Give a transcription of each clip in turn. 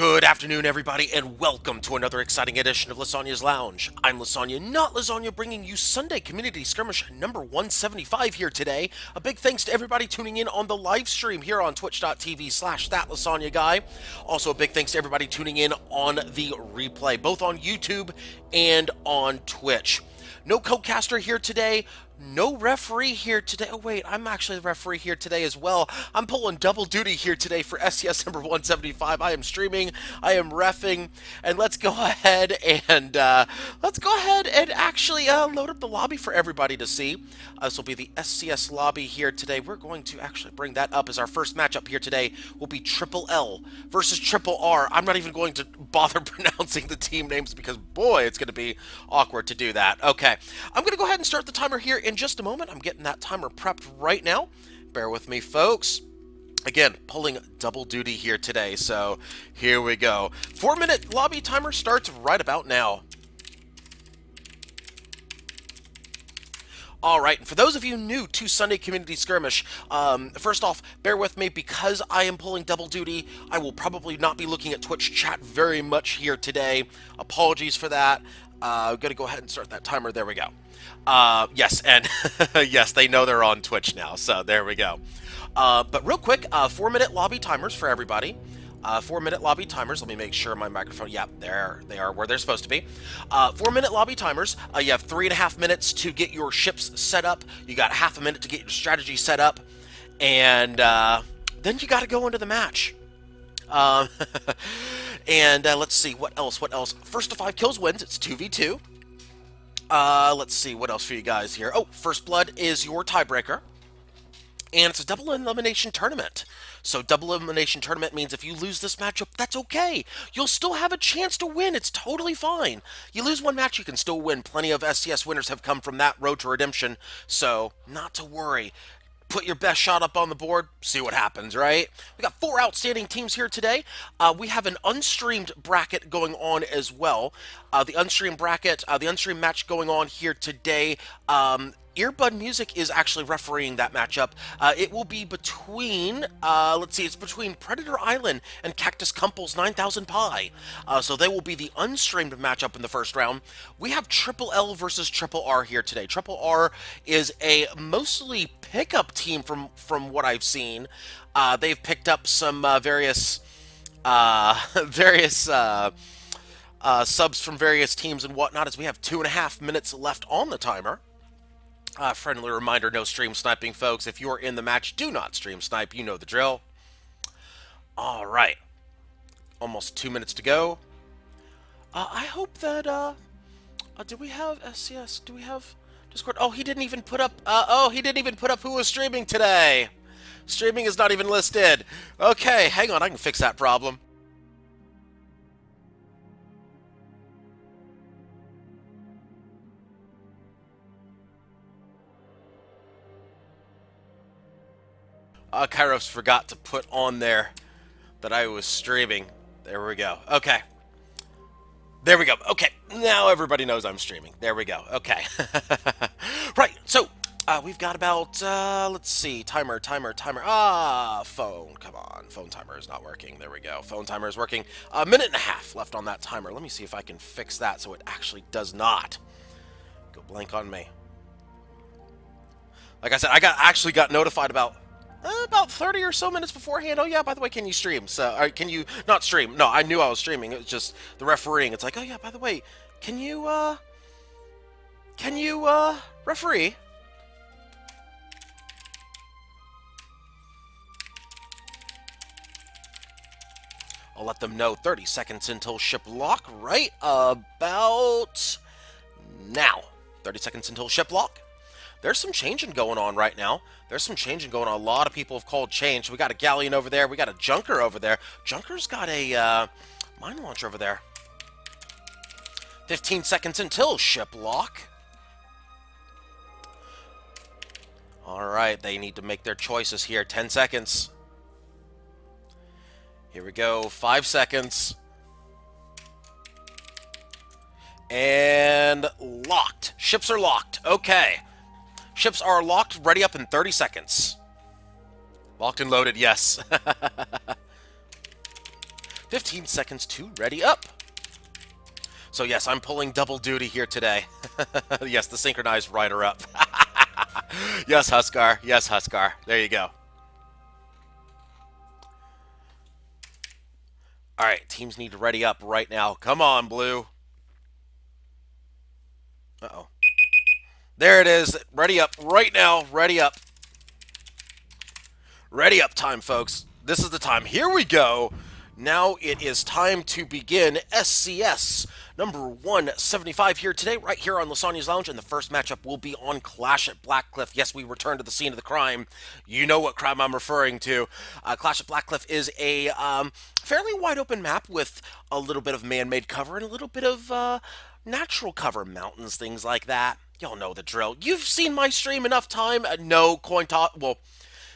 Good afternoon, everybody, and welcome to another exciting edition of Lysanya's Lounge. I'm Lysanya, not Lasagna, bringing you Sunday Community Skirmish number 175 here today. A big thanks to everybody tuning in on the live stream here on twitch.tv/thatLasanyaGuy. Also, a big thanks to everybody tuning in on the replay, both on YouTube and on Twitch. No co-caster here today. No referee here today. Oh, wait, I'm actually the referee here today as well. I'm pulling double duty here today for SCS number 175. I am streaming, I am reffing, and let's go ahead and actually load up the lobby for everybody to see. This will be the SCS lobby here today. We're going to actually bring that up as our first matchup here today will be Triple L versus Triple R. I'm not even going to bother pronouncing the team names because, boy, it's going to be awkward to do that. Okay, I'm going to go ahead and start the timer here in just a moment. I'm getting that timer prepped right now. Bear with me, folks. Again, pulling double duty here today, so here we go. 4-minute lobby timer starts right about now. All right, and for those of you new to Sunday Community Skirmish, first off, bear with me because I am pulling double duty. I will probably not be looking at Twitch chat very much here today. Apologies for that. I'm going to go ahead and start that timer. There we go. Yes, and yes, they know they're on Twitch now, so there we go. But real quick, 4-minute lobby timers for everybody. 4-minute lobby timers. Let me make sure my microphone. Yeah, there they are where they're supposed to be. 4-minute lobby timers. You have 3.5 minutes to get your ships set up. You got half a minute to get your strategy set up, and then you got to go into the match. And let's see what else. First to 5 kills wins. It's 2v2. Let's see what else for you guys here. Oh, first blood is your tiebreaker. And it's a double elimination tournament. So double elimination tournament means if you lose this matchup, that's okay. You'll still have a chance to win. It's totally fine. You lose one match, you can still win. Plenty of SCS winners have come from that road to redemption. So not to worry. Put your best shot up on the board, see what happens, right? We got 4 outstanding teams here today. We have an unstreamed bracket going on as well. The unstreamed bracket, the unstreamed match going on here today. Earbud Music is actually refereeing that matchup. It will be between, let's see, it's between Predator Island and Cactus Cumple's 9000 Pi. So they will be the unstreamed matchup in the first round. We have Triple L versus Triple R here today. Triple R is a mostly pickup team from what I've seen. They've picked up some various subs from various teams and whatnot, as we have 2.5 minutes left on the timer. Friendly reminder, no stream sniping, folks. If you're in the match, do not stream snipe. You know the drill. All right. Almost 2 minutes to go. I hope that, do we have SCS? Do we have Discord? Oh, he didn't even put up, he didn't even put up who was streaming today. Streaming is not even listed. Okay, hang on. I can fix that problem. Kairos forgot to put on there that I was streaming. There we go. Okay. There we go. Okay. Now everybody knows I'm streaming. There we go. Okay. Right. So, we've got about, let's see. Timer. Phone. Come on. Phone timer is not working. There we go. Phone timer is working. 1.5 minutes left on that timer. Let me see if I can fix that so it actually does not go blank on me. Like I said, I actually got notified about 30 or so minutes beforehand. Oh yeah, by the way, can you stream? So, can you not stream? No, I knew I was streaming. It was just the refereeing. It's like, oh yeah, by the way, can you referee? I'll let them know 30 seconds until ship lock right about now. 30 seconds until ship lock. There's some changing going on right now. There's some changing going on. A lot of people have called change. We got a galleon over there. We got a junker over there. Junker's got a mine launcher over there. 15 seconds until ship lock. All right, they need to make their choices here. 10 seconds. Here we go. 5 seconds. And locked. Ships are locked. Okay. Ships are locked, ready up in 30 seconds. Locked and loaded, yes. 15 seconds to ready up. So yes, I'm pulling double duty here today. Yes, the synchronized rider up. Yes, Huskar. Yes, Huskar. There you go. All right, teams need to ready up right now. Come on, Blue. Uh-oh. There it is. Ready up right now. Ready up. Ready up time, folks. This is the time. Here we go. Now it is time to begin SCS number 175 here today, right here on Lysanya's Lounge, and the first matchup will be on Clash at Blackcliff. Yes, we return to the scene of the crime. You know what crime I'm referring to. Clash at Blackcliff is a fairly wide open map with a little bit of man-made cover and a little bit of natural cover, mountains, things like that. Y'all know the drill. You've seen my stream enough time. No coin toss. Well,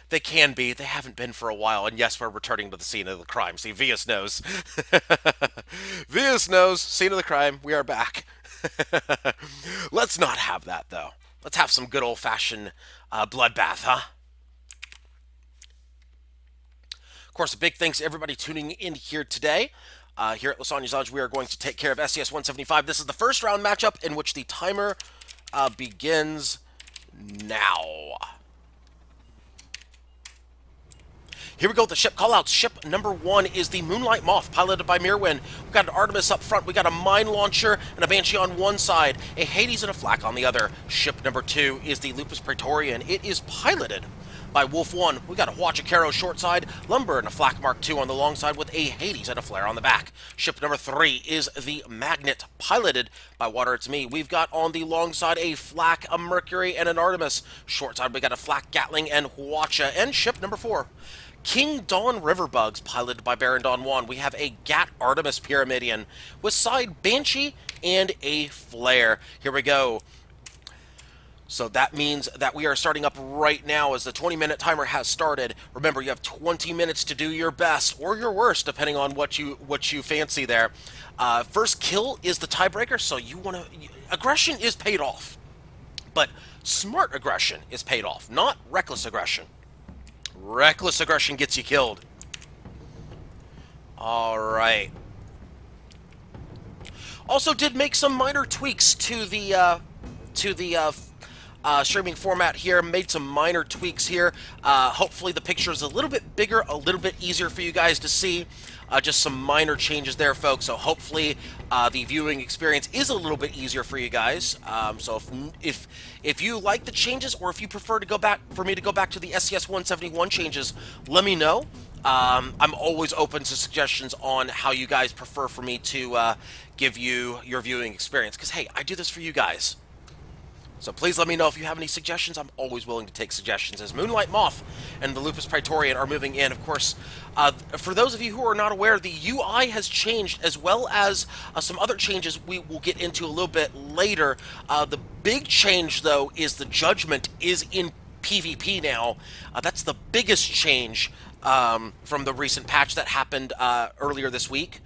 they can be. They haven't been for a while. And yes, we're returning to the scene of the crime. See, Vias knows. Vias knows. Scene of the crime. We are back. Let's not have that, though. Let's have some good old-fashioned bloodbath, huh? Of course, a big thanks to everybody tuning in here today. Here at Lysanya's Lounge, we are going to take care of SCS 175. This is the first round matchup in which the timer begins now. Here we go, the ship callouts. Ship number 1 is the Moonlight Moth, piloted by Mirwin. We've got an Artemis up front. We got a mine launcher and a Banshee on one side, a Hades and a Flak on the other. Ship number 2 is the Lupus Praetorian. It is piloted by Wolf 1. We got a Huachicaro short side, Lumber and a Flak Mark 2 on the long side with a Hades and a Flare on the back. Ship number 3 is the Magnet, piloted by Water It's Me. We've got on the long side a Flak, a Mercury, and an Artemis. Short side we got a Flak Gatling and Huacha. And ship number 4, King Dawn Riverbugs, piloted by Baron Don Juan. We have a Gat Artemis Pyramidian with side Banshee and a Flare. Here we go. So that means that we are starting up right now as the 20-minute timer has started. Remember, you have 20 minutes to do your best or your worst, depending on what you fancy there. First kill is the tiebreaker, so you want to... Aggression is paid off, but smart aggression is paid off, not reckless aggression. Reckless aggression gets you killed. All right. Also, did make some minor tweaks to the streaming format here. Made some minor tweaks here. Hopefully, the picture is a little bit bigger, a little bit easier for you guys to see. Just some minor changes there, folks. So hopefully, the viewing experience is a little bit easier for you guys. So if you like the changes, or if you prefer to go back for me to go back to the SCS 171 changes, let me know. I'm always open to suggestions on how you guys prefer for me to give you your viewing experience. Because hey, I do this for you guys. So please let me know if you have any suggestions. I'm always willing to take suggestions. As Moonlight Moth and the Lupus Praetorian are moving in, of course, for those of you who are not aware, the UI has changed, as well as some other changes we will get into a little bit later. The big change, though, is the Judgment is in PvP now. That's the biggest change from the recent patch that happened earlier this week.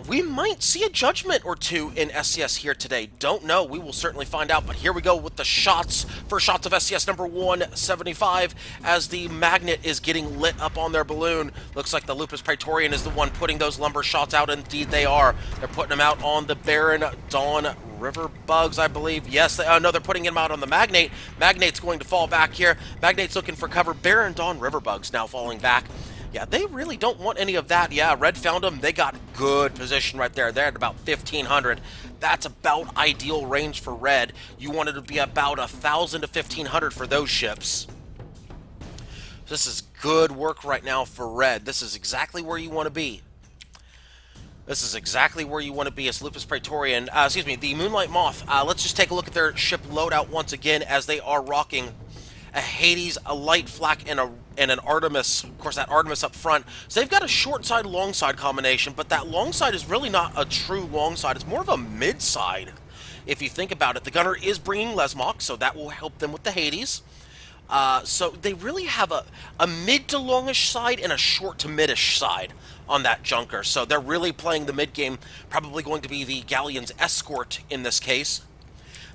We might see a Judgment or two in SCS here today. Don't know. We will certainly find out. But here we go with the shots. First shots of SCS number 175 as the Magnet is getting lit up on their balloon. Looks like the Lupus Praetorian is the one putting those lumber shots out. Indeed, they are. They're putting them out on the Baron Dawn Riverbugs, I believe. Yes, no, they're putting him out on the Magnate. Magnate's going to fall back here. Magnate's looking for cover. Baron Dawn Riverbugs now falling back. Yeah, they really don't want any of that. Yeah, Red found them. They got good position right there. They're at about 1,500. That's about ideal range for Red. You want it to be about 1,000 to 1,500 for those ships. This is good work right now for Red. This is exactly where you want to be. This is exactly where you want to be as Lupus Praetorian. Excuse me, the Moonlight Moth. Let's just take a look at their ship loadout once again as they are rocking a Hades, a Light Flak, and an Artemis. Of course, that Artemis up front. So they've got a short side, long side combination, but that long side is really not a true long side. It's more of a mid side, if you think about it. The gunner is bringing Lesmok, so that will help them with the Hades. So they really have a mid to longish side and a short to midish side on that junker. So they're really playing the mid game, probably going to be the Galleon's escort in this case.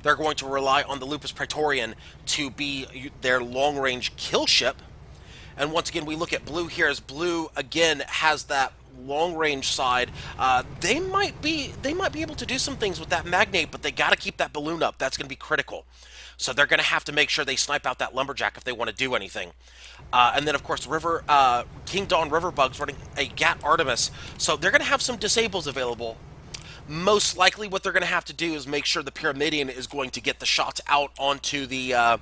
They're going to rely on the Lupus Praetorian to be their long-range kill ship. And once again, we look at Blue here, as Blue, again, has that long-range side, they might be able to do some things with that magnate, but they got to keep that balloon up. That's going to be critical. So they're going to have to make sure they snipe out that lumberjack if they want to do anything. And then, of course, King Dawn Riverbug's running a Gat Artemis, so they're going to have some disables available. Most likely, what they're going to have to do is make sure the Pyramidion is going to get the shots out onto the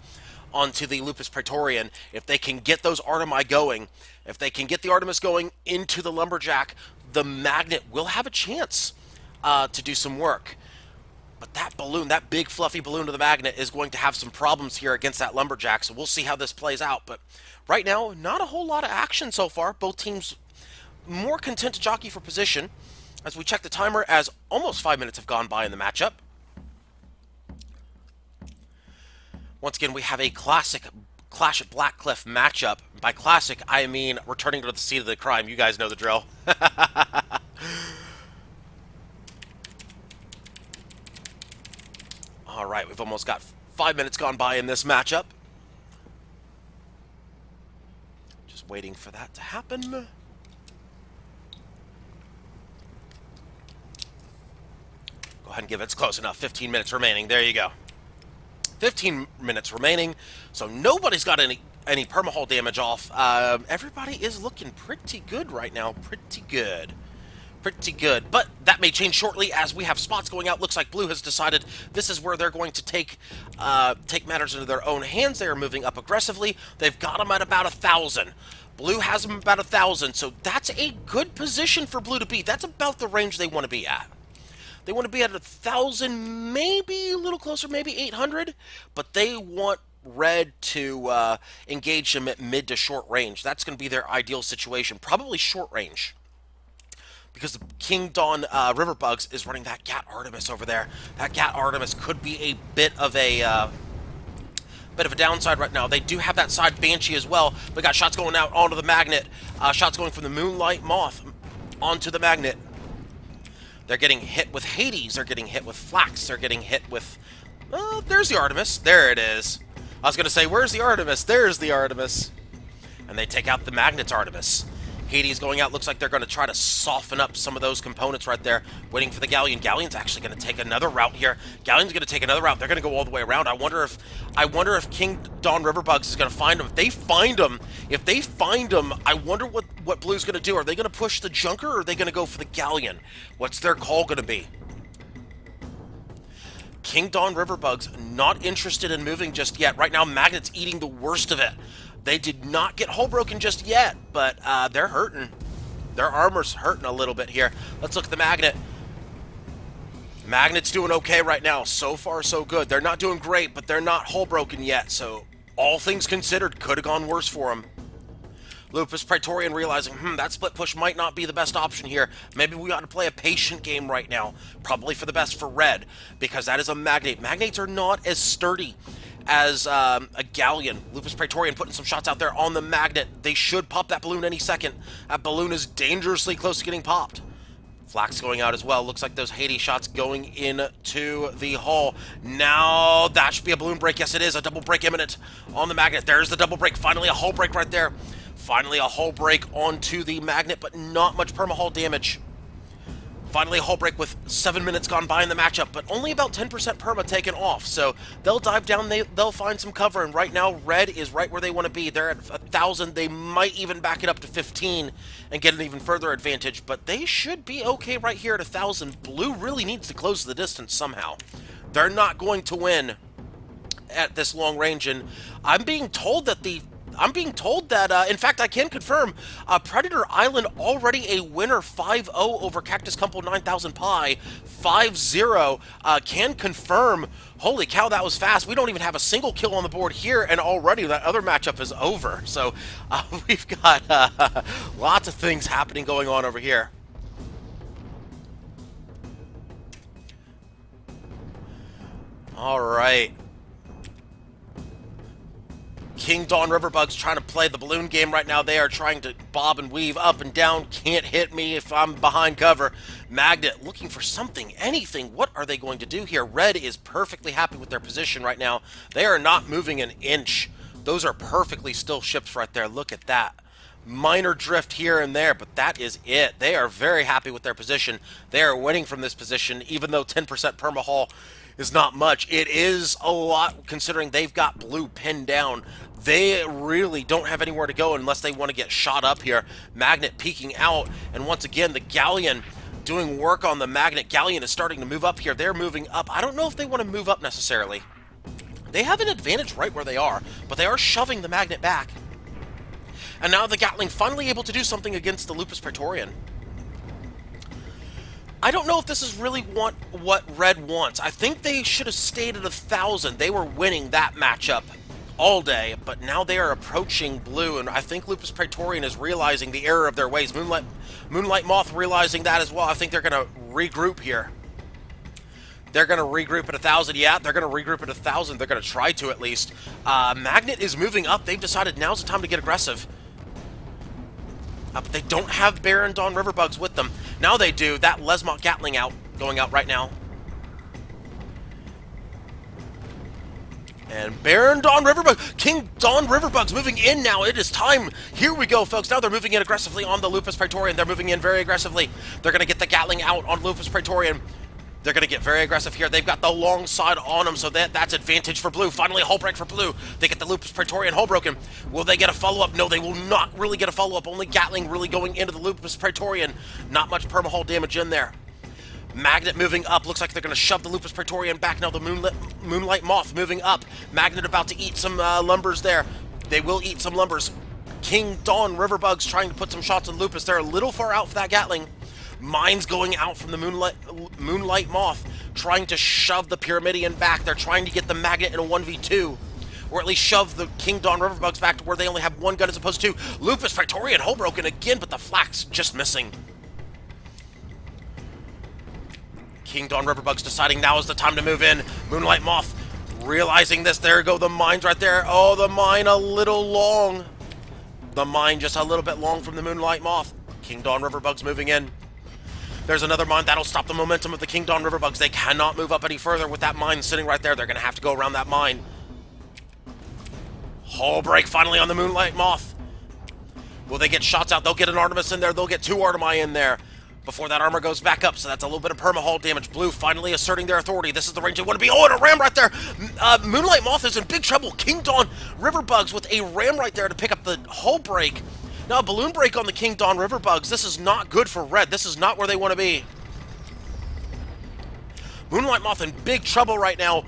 Lupus Praetorian. If they can get those Artemi going, if they can get the Artemis going into the lumberjack, the magnet will have a chance to do some work. But that balloon, that big fluffy balloon of the magnet, is going to have some problems here against that lumberjack, so we'll see how this plays out. But right now, not a whole lot of action so far. Both teams more content to jockey for position. As we check the timer, as almost 5 minutes have gone by in the matchup. Once again, we have a classic Clash at Blackcliff matchup. By classic, I mean returning to the scene of the crime. You guys know the drill. All right, we've almost got 5 minutes gone by in this matchup. Just waiting for that to happen. Go ahead and give it. It's close enough. 15 minutes remaining. There you go. 15 minutes remaining, so nobody's got any permahull damage off. Everybody is looking pretty good right now. Pretty good. Pretty good. But that may change shortly as we have spots going out. Looks like Blue has decided this is where they're going to take matters into their own hands. They are moving up aggressively. They've got them at about 1,000. Blue has them about 1,000, so that's a good position for Blue to be. That's about the range they want to be at. They want to be at 1,000, maybe a little closer, maybe 800, but they want Red to engage them at mid to short range. That's going to be their ideal situation, probably short range, because the King Dawn Riverbugs is running that Gat Artemis over there. That Gat Artemis could be a bit of a downside right now. They do have that side Banshee as well. We got shots going out onto the magnet, shots going from the Moonlight Moth onto the magnet. They're getting hit with Hades. They're getting hit with Flax. They're getting hit with... there's the Artemis. There it is. I was going to say, where's the Artemis? There's the Artemis. And they take out the Magnet's Artemis. Hades going out. Looks like they're going to try to soften up some of those components right there. Waiting for the Galleon. Galleon's actually going to take another route here. Galleon's going to take another route. They're going to go all the way around. I wonder if King Dawn Riverbugs is going to find them. If they find them, I wonder what Blue's going to do. Are they going to push the Junker, or are they going to go for the Galleon? What's their call going to be? King Dawn Riverbugs not interested in moving just yet. Right now, Magnet's eating the worst of it. They did not get hull broken just yet, but they're hurting. Their armor's hurting a little bit here. Let's look at the Magnet. Magnet's doing okay right now. So far, so good. They're not doing great, but they're not hull broken yet, so all things considered, could have gone worse for them. Lupus Praetorian realizing, that split push might not be the best option here. Maybe we ought to play a patient game right now. Probably for the best for Red, because that is a Magnate. Magnates are not as sturdy as a Galleon. Lupus Praetorian putting some shots out there on the Magnet. They should pop that balloon any second. That balloon is dangerously close to getting popped. Flax going out as well. Looks like those Hades shots going into the hull. Now that should be a balloon break. Yes, it is. A double break imminent on the Magnet. There's the double break. Finally a hull break right there. Finally a hull break onto the Magnet, but not much perma-hull damage. Finally a hull break with 7 minutes gone by in the matchup, but only about 10% perma taken off. So they'll dive down, they'll find some cover, and right now Red is right where they want to be. They're at 1,000. They might even back it up to 15 and get an even further advantage, but they should be okay right here at 1,000. Blue really needs to close the distance somehow. They're not going to win at this long range, and I'm being told that in fact, I can confirm, Predator Island already a winner 5-0 over Cactus Kumpo 9000 Pi, 5-0, can confirm. Holy cow, that was fast. We don't even have a single kill on the board here, and already that other matchup is over. So we've got lots of things happening going on over here. All right. King Dawn Riverbugs trying to play the balloon game right now. They are trying to bob and weave up and down. Can't hit me if I'm behind cover. Magnet looking for something, anything. What are they going to do here? Red is perfectly happy with their position right now. They are not moving an inch. Those are perfectly still ships right there. Look at that. minor drift here and there, but that is it. They are very happy with their position. They are winning from this position, even though 10% perma-haul is not much. It is a lot considering they've got blue pinned down. They really don't have anywhere to go unless they want to get shot up here. Magnet peeking out, and once again, the Galleon doing work on the Magnet. Galleon is starting to move up here. They're moving up. I don't know if they want to move up necessarily. They have an advantage right where they are, but they are shoving the Magnet back. And now the Gatling finally able to do something against the Lupus Praetorian. I don't know if this is really what Red wants. I think they should have stayed at 1,000. They were winning that matchup all day, but now they are approaching blue, and I think Lupus Praetorian is realizing the error of their ways. Moonlight Moth realizing that as well. I think they're going to regroup here. They're going to regroup at 1,000. Yeah, they're going to regroup at 1,000. They're going to try to, at least. Magnet is moving up. They've decided now's the time to get aggressive. But they don't have Baron Dawn Riverbugs with them. Now they do. That Lesmont Gatling going out right now. And Baron Dawn Riverbug, King Dawn Riverbugs moving in now. It is time. Here we go, folks. Now they're moving in aggressively on the Lupus Praetorian. They're moving in very aggressively. They're going to get the Gatling out on Lupus Praetorian. They're going to get very aggressive here. They've got the long side on them, so that's advantage for blue. Finally, a hull break for blue. They get the Lupus Praetorian hull broken. Will they get a follow-up? No, they will not really get a follow-up. Only Gatling really going into the Lupus Praetorian. Not much perma-hull damage in there. Magnet moving up. Looks like they're going to shove the Lupus Praetorian back now. The Moonlight Moth moving up. Magnet about to eat some lumbers there. They will eat some lumbers. King Dawn Riverbugs trying to put some shots on Lupus. They're a little far out for that Gatling. Mines going out from the Moonlight Moth, trying to shove the Pyramidion back. They're trying to get the Magnet in a 1v2, or at least shove the King Dawn Riverbugs back to where they only have one gun as opposed to Lupus Praetorian hull broken again, but the flak's just missing. King Dawn Riverbugs deciding now is the time to move in. Moonlight Moth realizing this. There go the mines right there. Oh, the mine a little long. The mine just a little bit long from the Moonlight Moth. King Dawn Riverbugs moving in. There's another mine. That'll stop the momentum of the King Dawn Riverbugs. They cannot move up any further with that mine sitting right there. They're going to have to go around that mine. Hull break finally on the Moonlight Moth. Will they get shots out? They'll get an Artemis in there. They'll get two Artemi in there before that armor goes back up. So that's a little bit of perma-hull damage. Blue finally asserting their authority. This is the range they want to be. Oh, and a ram right there. Moonlight Moth is in big trouble. King Dawn Riverbugs with a ram right there to pick up the hull break. Now, a balloon break on the King Dawn Riverbugs. This is not good for Red. This is not where they want to be. Moonlight Moth in big trouble right now.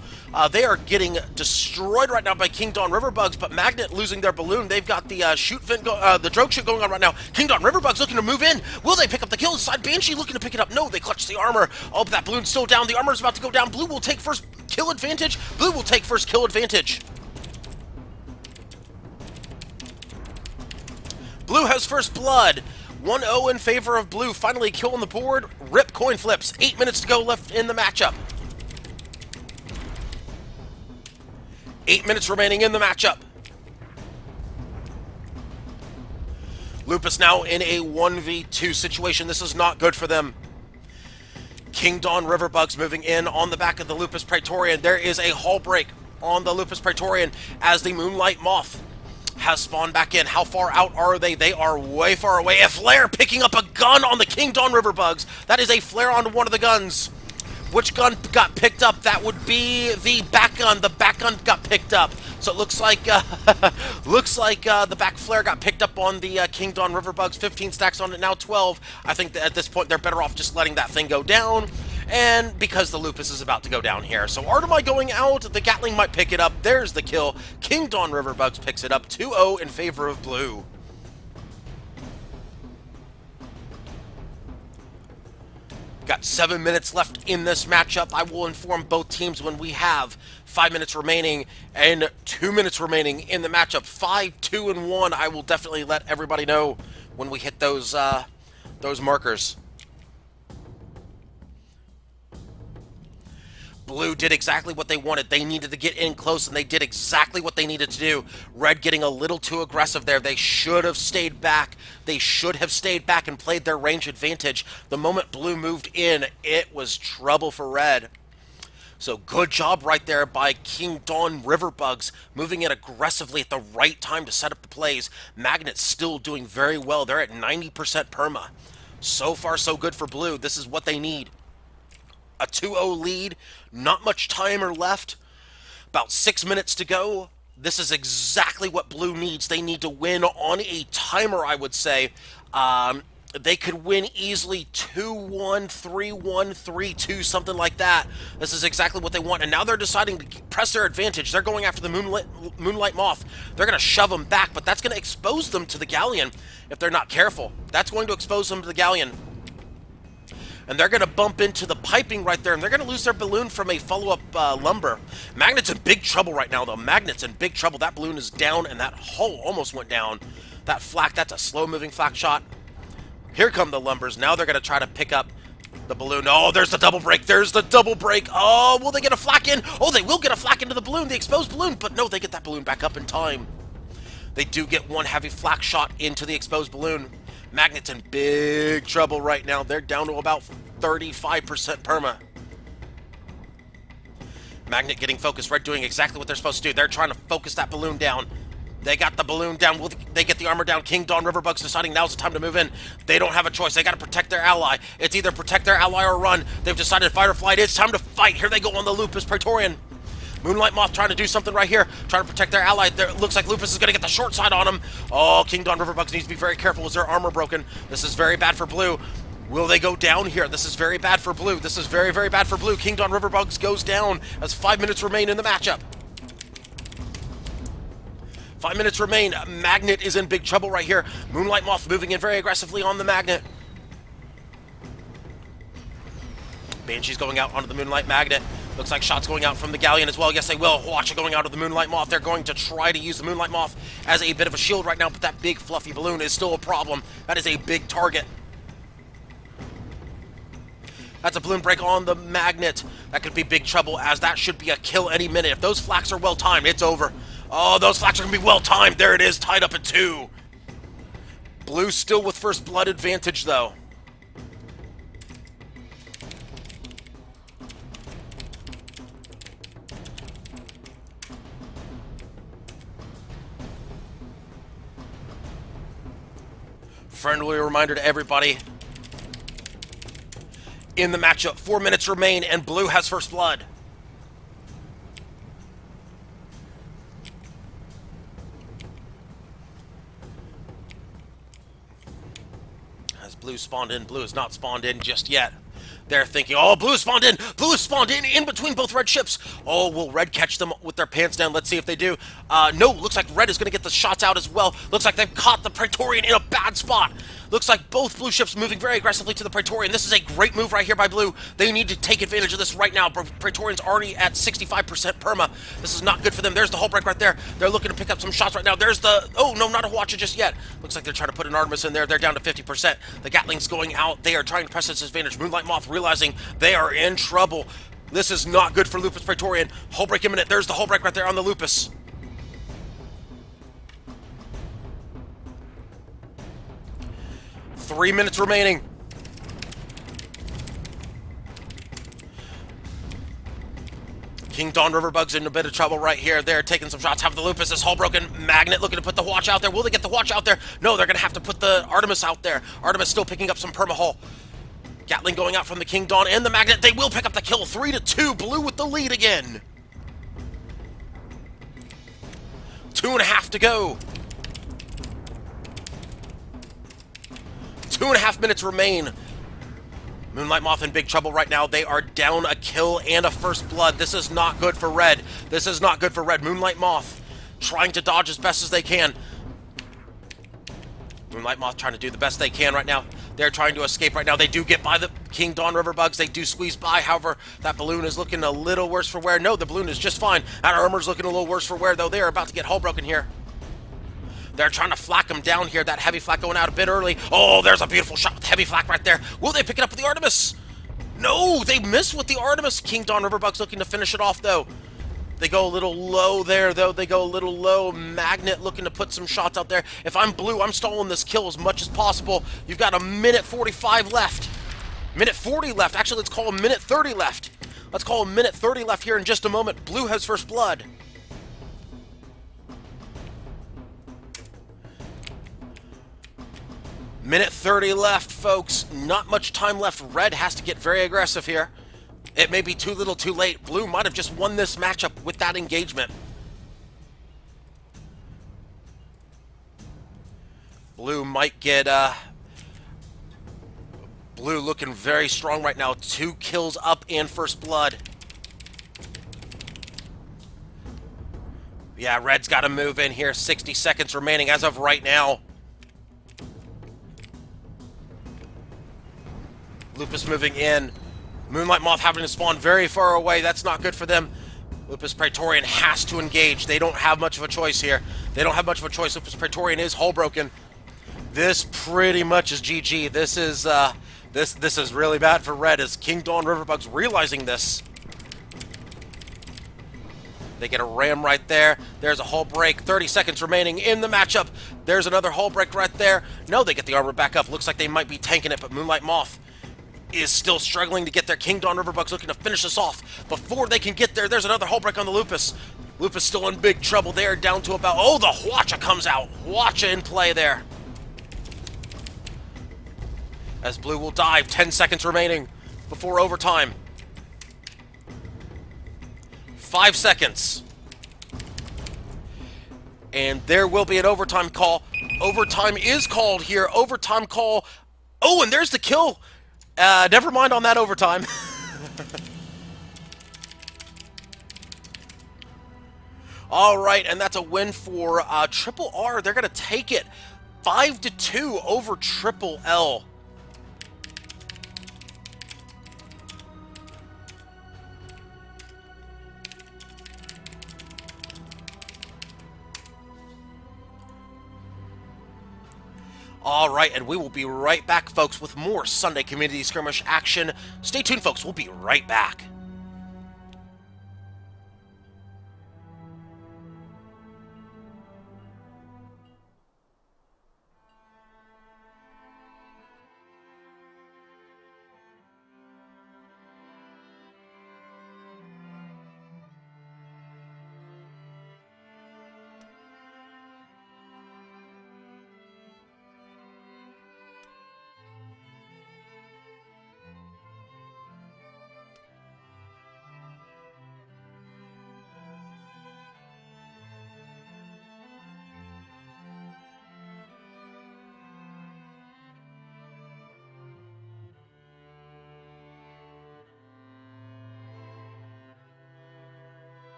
They are getting destroyed right now by King Dawn Riverbugs, but Magnet losing their balloon. They've got the the drogue shoot going on right now. King Dawn Riverbugs looking to move in. Will they pick up the kill? Side Banshee looking to pick it up. No, they clutch the armor. Oh, but that balloon's still down. The armor's about to go down. Blue will take first kill advantage. Blue will take first kill advantage. Blue has first blood. 1-0 in favor of blue. Finally, a kill on the board. Rip coin flips. 8 minutes to go left in the matchup. 8 minutes remaining in the matchup. Lupus now in a 1v2 situation. This is not good for them. King Dawn Riverbugs moving in on the back of the Lupus Praetorian. There is a hull break on the Lupus Praetorian as the Moonlight Moth has spawned back in. How far out are they? They are way far away. A flare picking up a gun on the King Dawn Riverbugs. That is a flare onto one of the guns. Which gun got picked up? That would be the back gun. The back gun got picked up. So it looks like the back flare got picked up on the King Dawn Riverbugs. 15 stacks on it now, 12. I think that at this point they're better off just letting that thing go down. And because the Lupus is about to go down here. So Artemi going out, the Gatling might pick it up. There's the kill. King Dawn Riverbugs picks it up. 2-0 in favor of blue. Got 7 minutes left in this matchup. I will inform both teams when we have 5 minutes remaining and 2 minutes remaining in the matchup. 5, 2, and 1. I will definitely let everybody know when we hit those markers. Blue did exactly what they wanted. They needed to get in close, and they did exactly what they needed to do. Red getting a little too aggressive there. They should have stayed back. They should have stayed back and played their range advantage. The moment Blue moved in, it was trouble for Red. So good job right there by King Dawn Riverbugs, moving in aggressively at the right time to set up the plays. Magnet's still doing very well. They're at 90% perma. So far, so good for Blue. This is what they need. A 2-0 lead, not much timer left. About 6 minutes to go. This is exactly what Blue needs. They need to win on a timer, I would say. They could win easily 2-1, 3-1, 3-2, something like that. This is exactly what they want. And now they're deciding to press their advantage. They're going after the Moonlight Moth. They're going to shove them back, but that's going to expose them to the Galleon if they're not careful. That's going to expose them to the Galleon. And they're going to bump into the piping right there, and they're going to lose their balloon from a follow-up lumber. Magnet's in big trouble right now, though. Magnet's in big trouble. That balloon is down, and that hull almost went down. That flak, that's a slow-moving flak shot. Here come the lumbers. Now they're going to try to pick up the balloon. Oh, there's the double break. There's the double break. Oh, will they get a flak in? Oh, they will get a flak into the balloon, the exposed balloon, but no, they get that balloon back up in time. They do get one heavy flak shot into the exposed balloon. Magnet's in big trouble right now. They're down to about 35% perma. Magnet getting focused, right, doing exactly what they're supposed to do. They're trying to focus that balloon down. They got the balloon down. Will they get the armor down? King Dawn Riverbugs deciding now's the time to move in. They don't have a choice. They got to protect their ally. It's either protect their ally or run. They've decided fight or flight. It's time to fight. Here they go on the Lupus Praetorian. Moonlight Moth trying to do something right here, trying to protect their ally. Looks like Lupus is going to get the short side on him. Oh, King Dawn Riverbugs needs to be very careful. Is their armor broken? This is very bad for Blue. Will they go down here? This is very bad for Blue. This is very, very bad for Blue. King Dawn Riverbugs goes down as 5 minutes remain in the matchup. 5 minutes remain. Magnet is in big trouble right here. Moonlight Moth moving in very aggressively on the Magnet. Banshee's going out onto the Moonlight Magnet. Looks like shots going out from the Galleon as well. Yes, they will. Watch it going out of the Moonlight Moth. They're going to try to use the Moonlight Moth as a bit of a shield right now, but that big fluffy balloon is still a problem. That is a big target. That's a balloon break on the Magnet. That could be big trouble, as that should be a kill any minute. If those flaks are well timed, it's over. Oh, those flaks are going to be well timed. There it is, tied up at 2. Blue still with first blood advantage, though. Friendly reminder to everybody in the matchup, 4 minutes remain, and Blue has first blood. Has Blue spawned in? Blue has not spawned in just yet. They're thinking, oh, Blue spawned in! Blue has spawned in between both red ships! Oh, will Red catch them with their pants down? Let's see if they do. No, looks like Red is going to get the shots out as well. Looks like they've caught the Praetorian in a bad spot. Looks like both Blue ships moving very aggressively to the Praetorian. This is a great move right here by Blue. They need to take advantage of this right now. Praetorian's already at 65% perma. This is not good for them. There's the hull break right there. They're looking to pick up some shots right now. There's the... Oh, no, not a Watcher just yet. Looks like they're trying to put an Artemis in there. They're down to 50%. The Gatling's going out. They are trying to press this advantage. Moonlight Moth realizing they are in trouble. This is not good for Lupus Praetorian. Hull break imminent. There's the hull break right there on the Lupus. Three minutes remaining. King Dawn Riverbug's in a bit of trouble right here. They're taking some shots. Have the Lupus. This hull broken. Magnet looking to put the Watch out there. Will they get the Watch out there? No, they're going to have to put the Artemis out there. Artemis still picking up some perma hull. Gatling going out from the King Dawn and the Magnet. They will pick up the kill. 3-2. Blue with the lead again. 2.5 to go. 2.5 minutes remain. Moonlight Moth in big trouble right now. They are down a kill and a first blood. This is not good for Red. This is not good for Red. Moonlight Moth trying to dodge as best as they can. Moonlight Moth trying to do the best they can right now. They're trying to escape right now. They do get by the King Dawn Riverbugs. They do squeeze by. However, that balloon is looking a little worse for wear. No, the balloon is just fine. That armor's looking a little worse for wear, though. They are about to get hull broken here. They're trying to flak him down here. That heavy flak going out a bit early. Oh, there's a beautiful shot with heavy flak right there. Will they pick it up with the Artemis? No, they miss with the Artemis. King Dawn Riverbugs looking to finish it off, though. They go a little low there, though. They go a little low. Magnet looking to put some shots out there. If I'm Blue, I'm stalling this kill as much as possible. You've got a minute 45 left. Minute 40 left. Actually, let's call a minute 30 left. Let's call a minute 30 left here in just a moment. Blue has first blood. Minute 30 left, folks. Not much time left. Red has to get very aggressive here. It may be too little too late. Blue might have just won this matchup with that engagement. Blue might get, Blue looking very strong right now. 2 kills up and first blood. Yeah, Red's got to move in here. 60 seconds remaining as of right now. Lupus moving in. Moonlight Moth having to spawn very far away. That's not good for them. Lupus Praetorian has to engage. They don't have much of a choice here. They don't have much of a choice. Lupus Praetorian is hull broken. This pretty much is GG. This is this is really bad for Red as King Dawn Riverbugs realizing this. They get a ram right there. There's a hull break. 30 seconds remaining in the matchup. There's another hull break right there. No, they get the armor back up. Looks like they might be tanking it, but Moonlight Moth is still struggling to get there. King Dawn Riverbugs looking to finish this off. Before they can get there, there's another hull break on the Lupus. Lupus still in big trouble there, down to about... Oh, the Hwacha comes out. Hwacha in play there. As Blue will dive. 10 seconds remaining before overtime. 5 seconds. And there will be an overtime call. Overtime is called here. Overtime call. Oh, and there's the kill. Never mind on that overtime. All right, and that's a win for Triple R. They're going to take it 5-2 over Triple L. All right, and we will be right back, folks, with more Sunday Community Skirmish action. Stay tuned, folks. We'll be right back.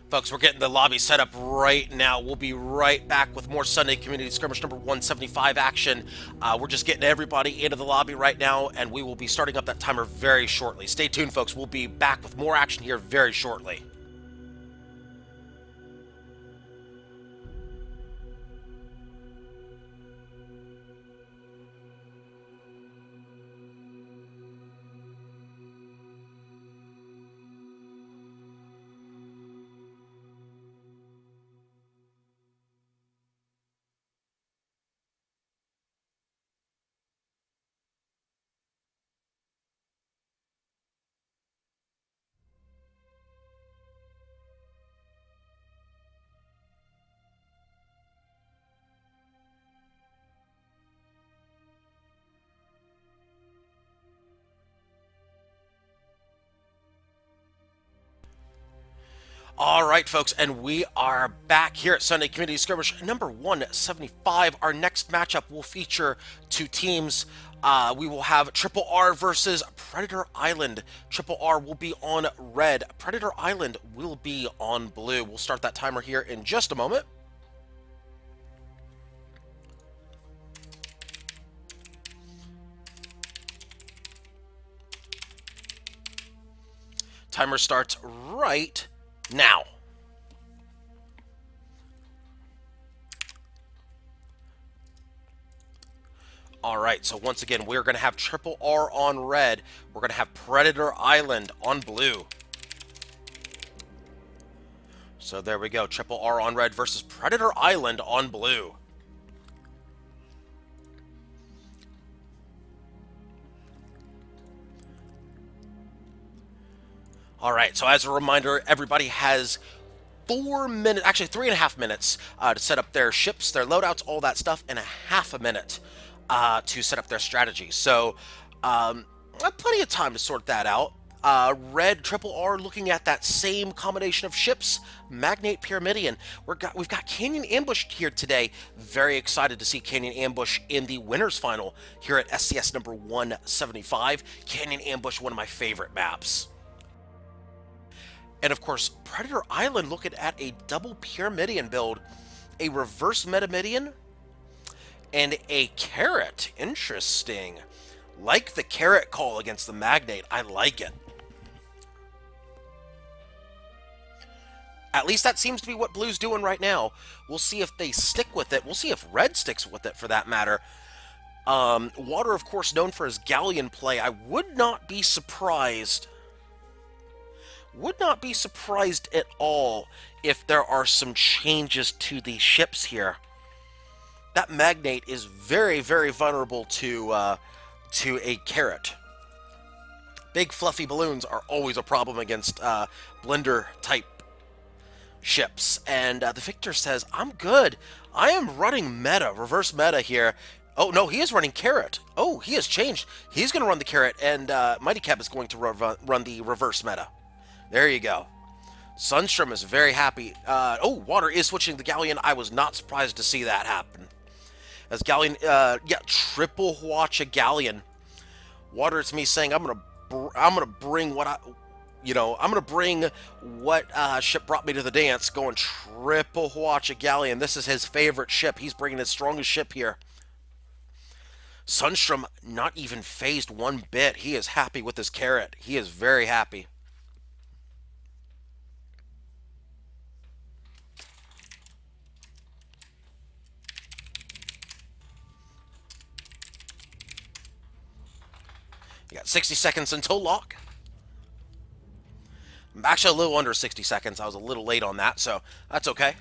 Folks, we're getting the lobby set up right now. We'll be right back with more Sunday Community Skirmish number 175 action. We're just getting everybody into the lobby right now, and we will be starting up that timer very shortly. Stay tuned, folks. We'll be back with more action here very shortly. All right, folks, and we are back here at Sunday Community Skirmish number 175. Our next matchup will feature two teams. We will have Triple R versus Predator Island. Triple R will be on red. Predator Island will be on blue. We'll start that timer here in just a moment. Timer starts right now. All right, so once again, we're going to have Triple R on red. We're going to have Predator Island on blue. So there we go. Triple R on red versus Predator Island on blue. All right, so as a reminder, everybody has 4 minutes, actually 3.5 minutes to set up their ships, their loadouts, all that stuff, and a half a minute to set up their strategy. So plenty of time to sort that out. Red Triple R looking at that same combination of ships, Magnate Pyramidion. We've got Canyon Ambush here today. Very excited to see Canyon Ambush in the winners final here at SCS number 175. Canyon Ambush, one of my favorite maps. And of course, Predator Island looking at a double Pyramidion build, a reverse Metamidion, and a Carrot. Interesting. Like the Carrot call against the Magnate. I like it. At least that seems to be what Blue's doing right now. We'll see if they stick with it. We'll see if Red sticks with it, for that matter. Water, of course, known for his Galleon play. I would not be surprised... at all if there are some changes to the ships here. That Magnate is very, very vulnerable to a Carrot. Big fluffy balloons are always a problem against blender type ships. And the Victor says, I'm good. I am running meta, reverse meta here. Oh, no, he is running Carrot. Oh, he has changed. He's going to run the Carrot, and Mighty Cap is going to run the reverse meta. There you go. Sunstrom is very happy. Water is switching the Galleon. I was not surprised to see that happen. As Galleon, triple watch a Galleon. Water, it's me saying I'm gonna bring what ship brought me to the dance. Going triple watch a Galleon. This is his favorite ship. He's bringing his strongest ship here. Sunstrom not even phased one bit. He is happy with his Carrot. He is very happy. You got 60 seconds until lock. I'm actually a little under 60 seconds. I was a little late on that, so that's okay.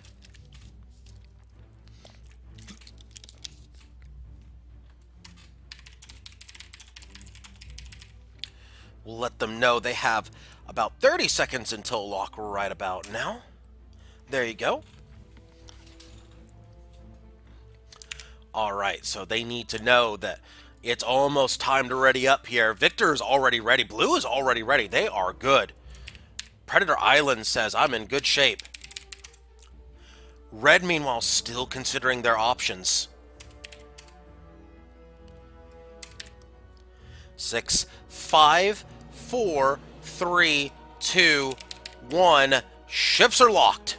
We'll let them know they have about 30 seconds until lock right about now. There you go. All right, so they need to know that it's almost time to ready up here. Victor is already ready. Blue is already ready. They are good. Predator Island says, I'm in good shape. Red, meanwhile, still considering their options. 6, 5, 4, 3, 2, 1. Ships are locked.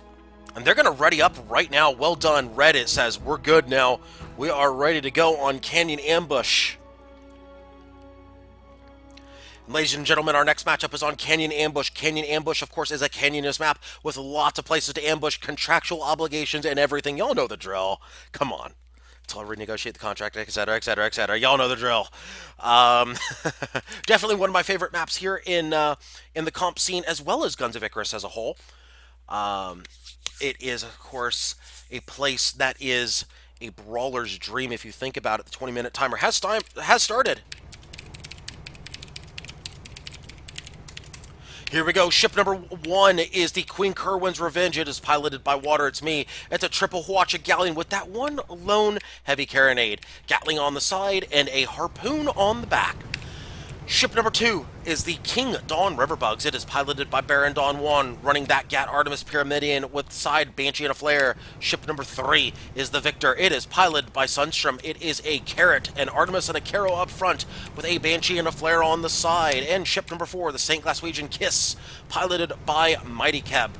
And they're going to ready up right now. Well done, Red. It says, we're good now. We are ready to go on Canyon Ambush. Ladies and gentlemen, our next matchup is on Canyon Ambush. Canyon Ambush, of course, is a canyonist map with lots of places to ambush, contractual obligations, and everything. Y'all know the drill. Come on. Until I renegotiate the contract, etc., etc., etc. Y'all know the drill. Definitely one of my favorite maps here in the comp scene, as well as Guns of Icarus as a whole. It is, of course, a place that is a brawler's dream. If you think about it, the 20-minute timer has started. Here we go. Ship number 1 is the Queen Kerwin's Revenge. It is piloted by water. It's me. It's a triple Hwacha galleon with that one lone heavy carronade. Gatling on the side and a harpoon on the back. Ship number 2 is the King Dawn Riverbugs. It is piloted by Baron Dawn 1, running that Gat Artemis Pyramidion with side Banshee and a Flare. Ship number 3 is the Victor. It is piloted by Sunstrom. It is a Carrot, an Artemis, and a Caro up front with a Banshee and a Flare on the side. And ship number 4, the St. Glaswegian Kiss, piloted by Mighty Keb.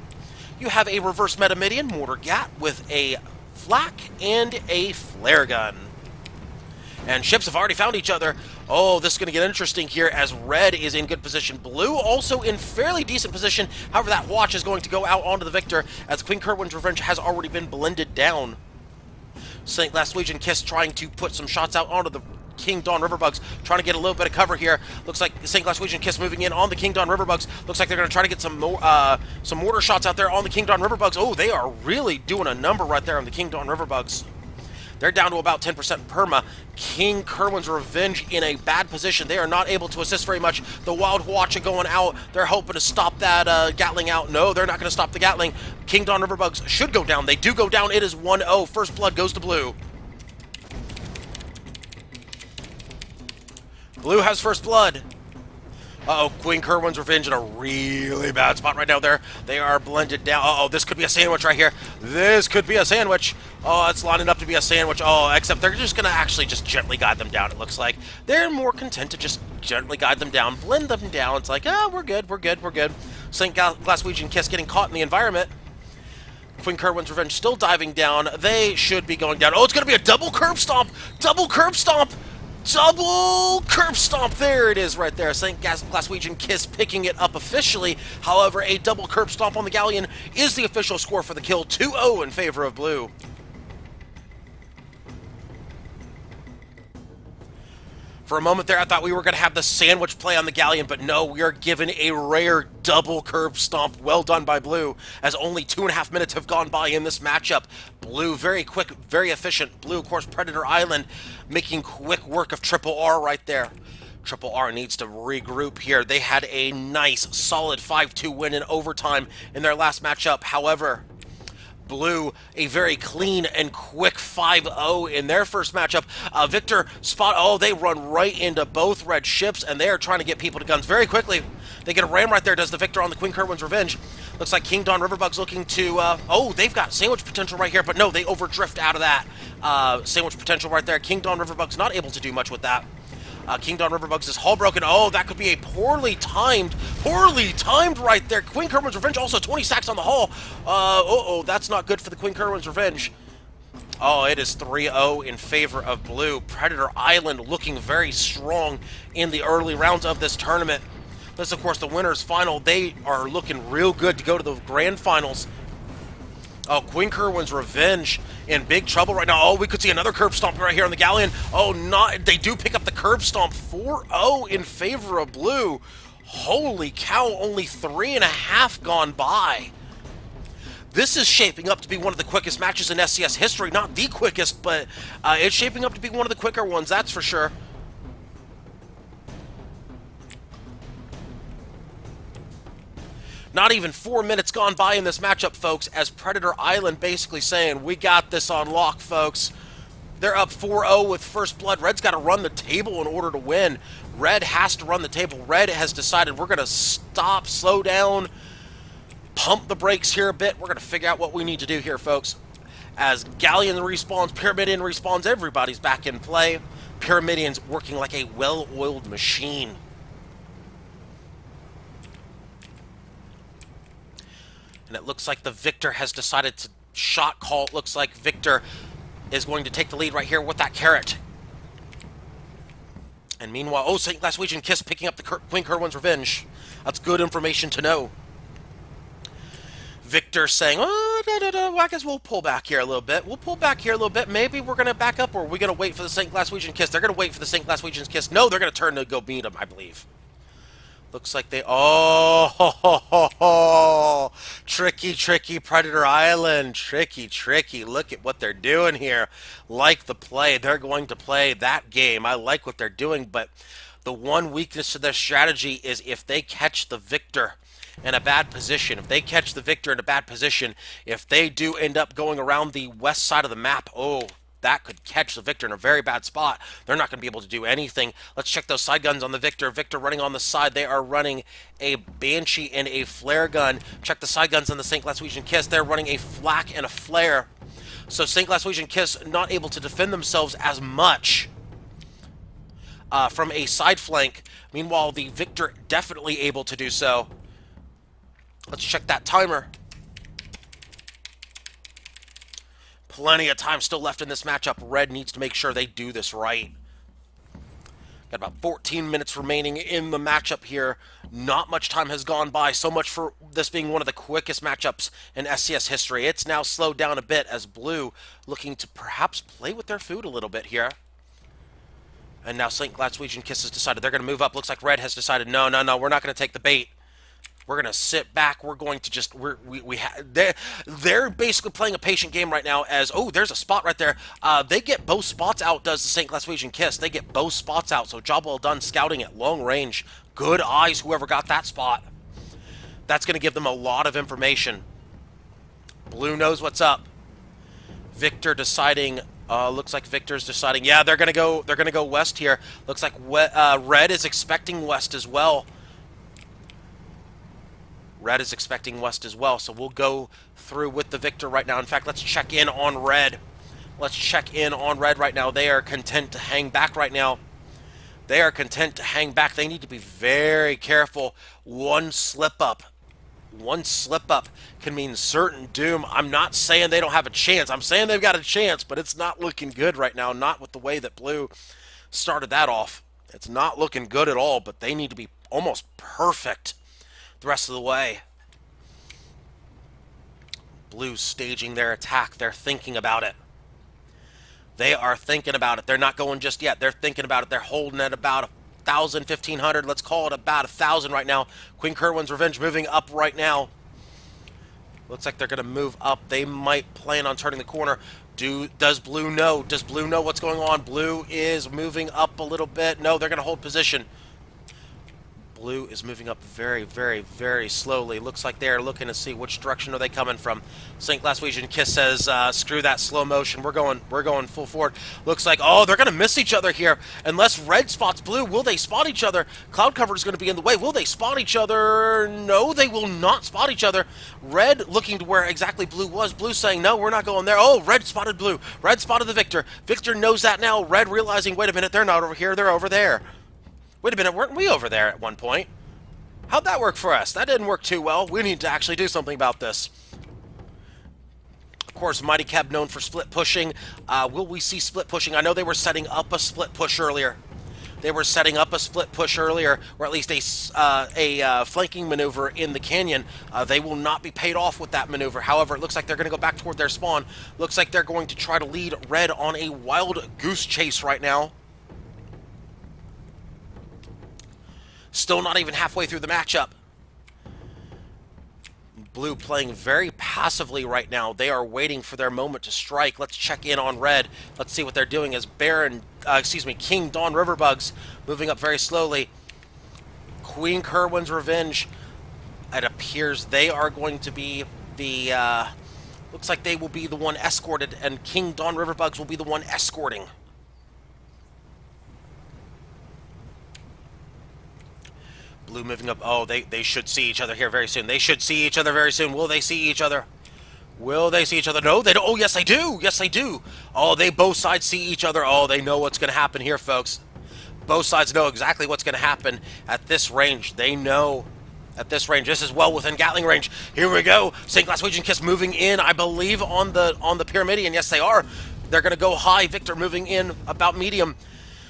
You have a reverse Metamidian Mortar Gat with a Flak and a Flare gun. And ships have already found each other. Oh, this is going to get interesting here as Red is in good position. Blue also in fairly decent position. However, that watch is going to go out onto the Victor as Queen Kerwin's Revenge has already been blended down. St. Glaswegian Kiss trying to put some shots out onto the King Dawn Riverbugs, trying to get a little bit of cover here. Looks like St. Glaswegian Kiss moving in on the King Dawn Riverbugs. Looks like they're going to try to get some mortar shots out there on the King Dawn Riverbugs. Oh, they are really doing a number right there on the King Dawn Riverbugs. They're down to about 10% perma. King Kerwin's Revenge in a bad position. They are not able to assist very much. The Wild Hwacha going out. They're hoping to stop that Gatling out. No, they're not going to stop the Gatling. King Dawn Riverbugs should go down. They do go down. It is 1-0. First blood goes to Blue. Blue has first blood. Uh-oh, Queen Kerwin's Revenge in a really bad spot right now there. They are blended down. Uh-oh, this could be a sandwich right here. This could be a sandwich. Oh, it's lining up to be a sandwich. Oh, except they're just going to actually just gently guide them down, it looks like. They're more content to just gently guide them down, blend them down. It's like, oh, we're good, we're good, we're good. St. Glaswegian Kiss getting caught in the environment. Queen Kerwin's Revenge still diving down. They should be going down. Oh, it's going to be a double curb stomp. Double curb stomp. Double curb stomp. There it is right there. St. Glaswegian Kiss picking it up officially. However, a double curb stomp on the Galleon is the official score for the kill. 2-0 in favor of Blue. For a moment there, I thought we were going to have the sandwich play on the Galleon, but no, we are given a rare double curb stomp. Well done by Blue, as only 2.5 minutes have gone by in this matchup. Blue, very quick, very efficient. Blue, of course, Predator Island, making quick work of Triple R right there. Triple R needs to regroup here. They had a nice, solid 5-2 win in overtime in their last matchup. However, Blue, a very clean and quick 5-0 in their first matchup. Victor spot, oh, they run right into both red ships, and they are trying to get people to guns very quickly. They get a ram right there, does the Victor on the Queen Kerwin's Revenge. Looks like King Dawn Riverbugs looking to, oh, they've got sandwich potential right here, but no, they overdrift out of that. Sandwich potential right there. King Dawn Riverbugs not able to do much with that. King Dawn Riverbugs is hull broken. Oh, that could be a poorly timed right there. Queen Kerwin's Revenge also 20 sacks on the hull. Uh-oh, that's not good for the Queen Kerwin's Revenge. Oh, it is 3-0 in favor of Blue. Predator Island looking very strong in the early rounds of this tournament. This, of course, the winners final. They are looking real good to go to the grand finals. Oh, Queen Kerwin's Revenge in big trouble right now. Oh, we could see another curb stomp right here on the Galleon. Oh, they do pick up the curb stomp. 4-0 in favor of Blue. Holy cow, only 3.5 gone by. This is shaping up to be one of the quickest matches in SCS history. Not the quickest, but it's shaping up to be one of the quicker ones, that's for sure. Not even 4 minutes gone by in this matchup, folks, as Predator Island basically saying, we got this on lock, folks. They're up 4-0 with first blood. Red's got to run the table in order to win. Red has to run the table. Red has decided we're going to stop, slow down, pump the brakes here a bit. We're going to figure out what we need to do here, folks. As Galleon respawns, Pyramidian respawns, everybody's back in play. Pyramidian's working like a well-oiled machine. And it looks like the Victor has decided to shot call. It looks like Victor is going to take the lead right here with that carrot. And meanwhile, oh, St. Glaswegian Kiss picking up the Queen Kerwin's Revenge. That's good information to know. Victor saying, oh, well, I guess we'll pull back here a little bit. We'll pull back here a little bit. Maybe we're going to back up, or are we going to wait for the St. Glaswegian Kiss? They're going to wait for the St. Glaswegian Kiss. No, they're going to turn to go meet him, I believe. Looks like they... Oh, ho, ho, ho, ho. Tricky, tricky Predator Island. Tricky, tricky. Look at what they're doing here. Like the play. They're going to play that game. I like what they're doing, but the one weakness to their strategy is if they catch the Victor in a bad position, if they do end up going around the west side of the map, oh, that could catch the Victor in a very bad spot. They're not going to be able to do anything. Let's check those side guns on the Victor. Victor running on the side. They are running a Banshee and a flare gun. Check the side guns on the St. Glaswegian Kiss. They're running a flak and a flare. So St. Glaswegian Kiss not able to defend themselves as much from a side flank. Meanwhile, the Victor definitely able to do so. Let's check that timer. Plenty of time still left in this matchup. Red needs to make sure they do this right. Got about 14 minutes remaining in the matchup here. Not much time has gone by. So much for this being one of the quickest matchups in SCS history. It's now slowed down a bit as Blue looking to perhaps play with their food a little bit here. And now St. Glaswegian Kiss has decided they're going to move up. Looks like Red has decided, no, we're not going to take the bait. We're going to sit back. We're going to just... They're basically playing a patient game right now as... Oh, there's a spot right there. They get both spots out, does the St. Glaswegian Kiss. They get both spots out, so job well done scouting at long range. Good eyes, whoever got that spot. That's going to give them a lot of information. Blue knows what's up. Victor deciding... looks like Victor's deciding... Yeah, they're going to go west here. Looks like Red is expecting west as well. Red is expecting west as well, so we'll go through with the Victor right now. In fact, let's check in on Red. Let's check in on Red right now. They are content to hang back right now. They are content to hang back. They need to be very careful. One slip up can mean certain doom. I'm not saying they don't have a chance. I'm saying they've got a chance, but it's not looking good right now. Not with the way that Blue started that off. It's not looking good at all, but they need to be almost perfect the rest of the way. Blue's staging their attack. They're thinking about it. They are thinking about it. They're not going just yet. They're thinking about it. They're holding at about 1,000, 1,500. Let's call it about 1,000 right now. Queen Kerwin's Revenge moving up right now. Looks like they're going to move up. They might plan on turning the corner. Does Blue know? Does Blue know what's going on? Blue is moving up a little bit. No, they're going to hold position. Blue is moving up very, very, very slowly. Looks like they're looking to see which direction are they coming from. St. Glaswegian Kiss says, screw that slow motion. We're going full forward. Looks like, oh, they're going to miss each other here. Unless Red spots Blue, will they spot each other? Cloud cover is going to be in the way. Will they spot each other? No, they will not spot each other. Red looking to where exactly Blue was. Blue saying, no, we're not going there. Oh, Red spotted Blue. Red spotted the Victor. Victor knows that now. Red realizing, wait a minute, they're not over here. They're over there. Wait a minute, weren't we over there at one point? How'd that work for us? That didn't work too well. We need to actually do something about this. Of course, Mighty Cab known for split pushing. Will we see split pushing? I know they were setting up a split push earlier. Or at least a flanking maneuver in the canyon. They will not be paid off with that maneuver. However, it looks like they're going to go back toward their spawn. Looks like they're going to try to lead Red on a wild goose chase right now. Still not even halfway through the matchup. Blue playing very passively right now. They are waiting for their moment to strike. Let's check in on Red. Let's see what they're doing as King Dawn Riverbugs moving up very slowly. Queen Kerwin's Revenge. It appears they are going to be the... looks like they will be the one escorted, and King Dawn Riverbugs will be the one escorting. Blue moving up. Oh, they should see each other here very soon. They should see each other very soon. Will they see each other? Will they see each other? No, they don't. Oh, yes, they do. Yes, they do. Oh, they both sides see each other. Oh, they know what's going to happen here, folks. Both sides know exactly what's going to happen at this range. They know at this range. This is well within Gatling range. Here we go. St. Glaswegian Kiss moving in, I believe, on the Pyramidion. Yes, they are. They're going to go high. Victor moving in about medium.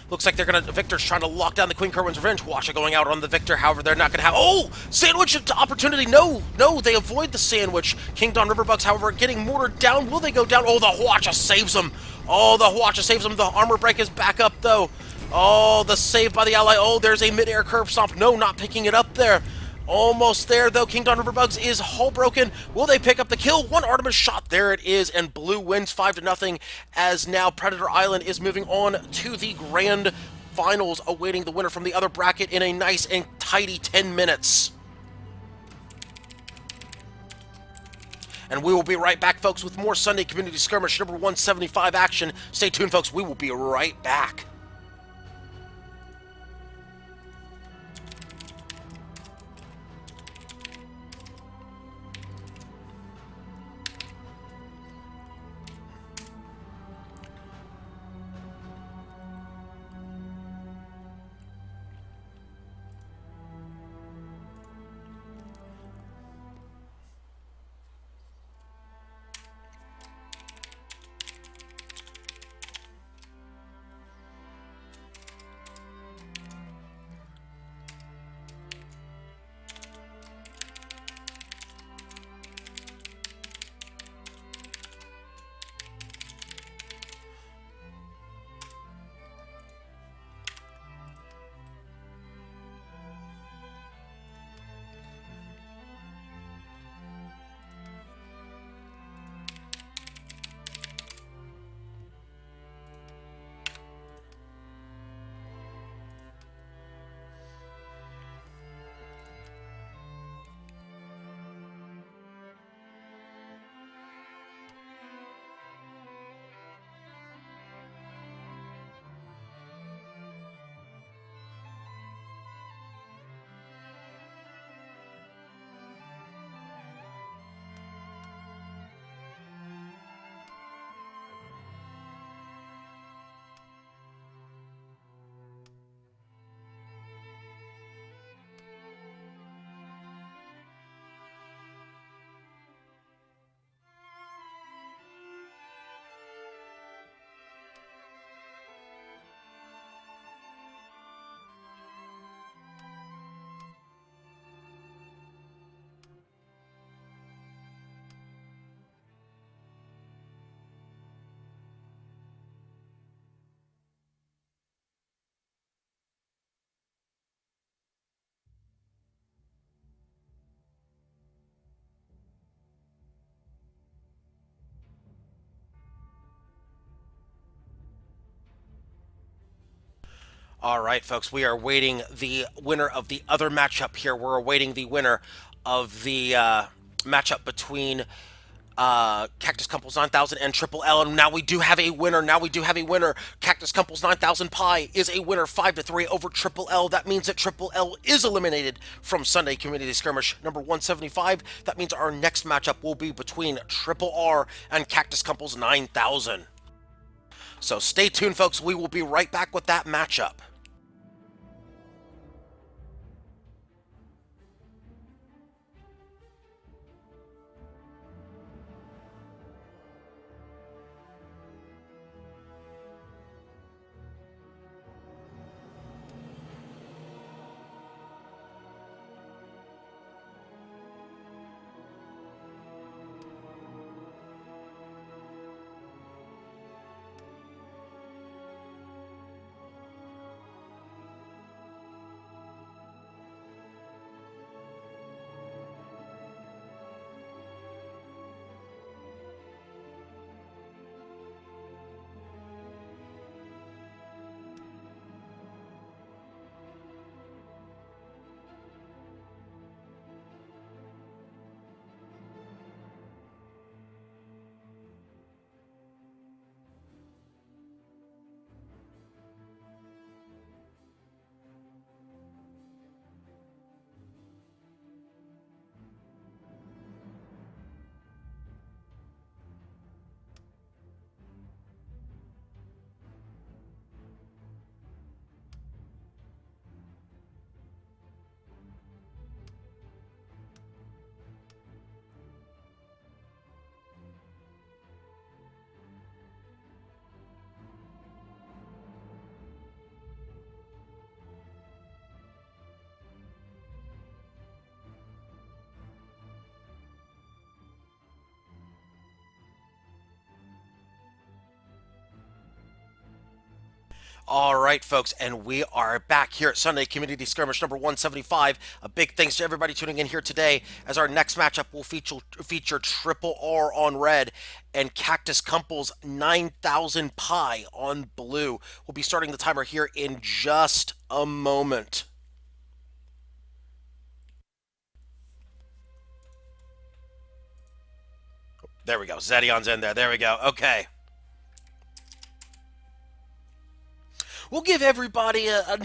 Looks like they're going to... Victor's trying to lock down the Queen Kerwin's Revenge. Washa going out on the Victor. However, they're not going to have... Oh! Sandwich opportunity. No, they avoid the sandwich. King Don Riverbugs, however, getting mortared down. Will they go down? Oh, the Hwacha saves them. Oh, the Hwacha saves them. The armor break is back up, though. Oh, the save by the ally. Oh, there's a mid-air curb stomp. No, not picking it up there. Almost there, though. King Don Riverbugs is hull broken. Will they pick up the kill? One Artemis shot. There it is, and Blue wins 5-0, as now Predator Island is moving on to the grand finals, awaiting the winner from the other bracket in a nice and tidy 10 minutes. And we will be right back, folks, with more Sunday Community Skirmish number 175 action. Stay tuned, folks. We will be right back. All right, folks, we are awaiting the winner of the other matchup here. We're awaiting the winner of the matchup between Cactus Cumples 9000 and Triple L. And now we do have a winner. Cactus Cumples 9000 Pi is a winner 5-3 over Triple L. That means that Triple L is eliminated from Sunday Community Skirmish number 175. That means our next matchup will be between Triple R and Cactus Cumples 9000. So stay tuned, folks. We will be right back with that matchup. All right, folks, and we are back here at Sunday Community Skirmish number 175. A big thanks to everybody tuning in here today, as our next matchup will feature Triple R on red and Cactus Kumpel's 9,000 Pi on blue. We'll be starting the timer here in just a moment. There we go. Zedion's in there. There we go. Okay. We'll give everybody a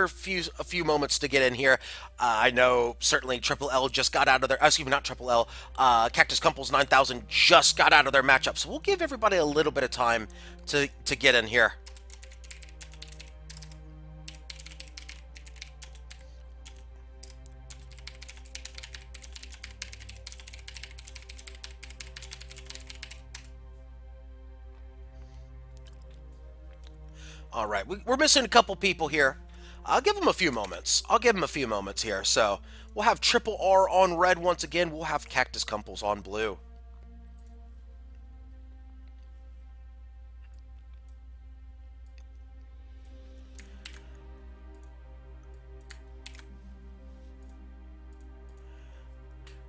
few moments to get in here. I know certainly Triple L just got out of their, excuse me, not Triple L, Cactus Kumpel's 9,000 just got out of their matchup, so we'll give everybody a little bit of time to get in here. All right, we're missing a couple people here. I'll give them a few moments. I'll give them a few moments here. So we'll have Triple R on red once again. We'll have Cactus Kumpels on blue.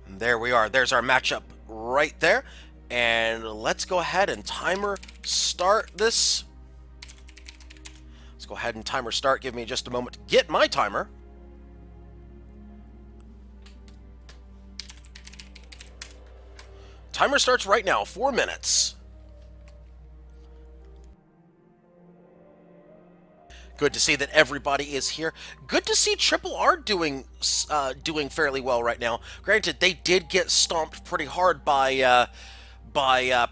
And there we are. There's our matchup right there. And let's go ahead and timer start this. Go ahead and timer start. Give me just a moment to get my timer. Timer starts right now, 4 minutes. Good to see that everybody is here. Good to see Triple R doing fairly well right now. Granted, they did get stomped pretty hard by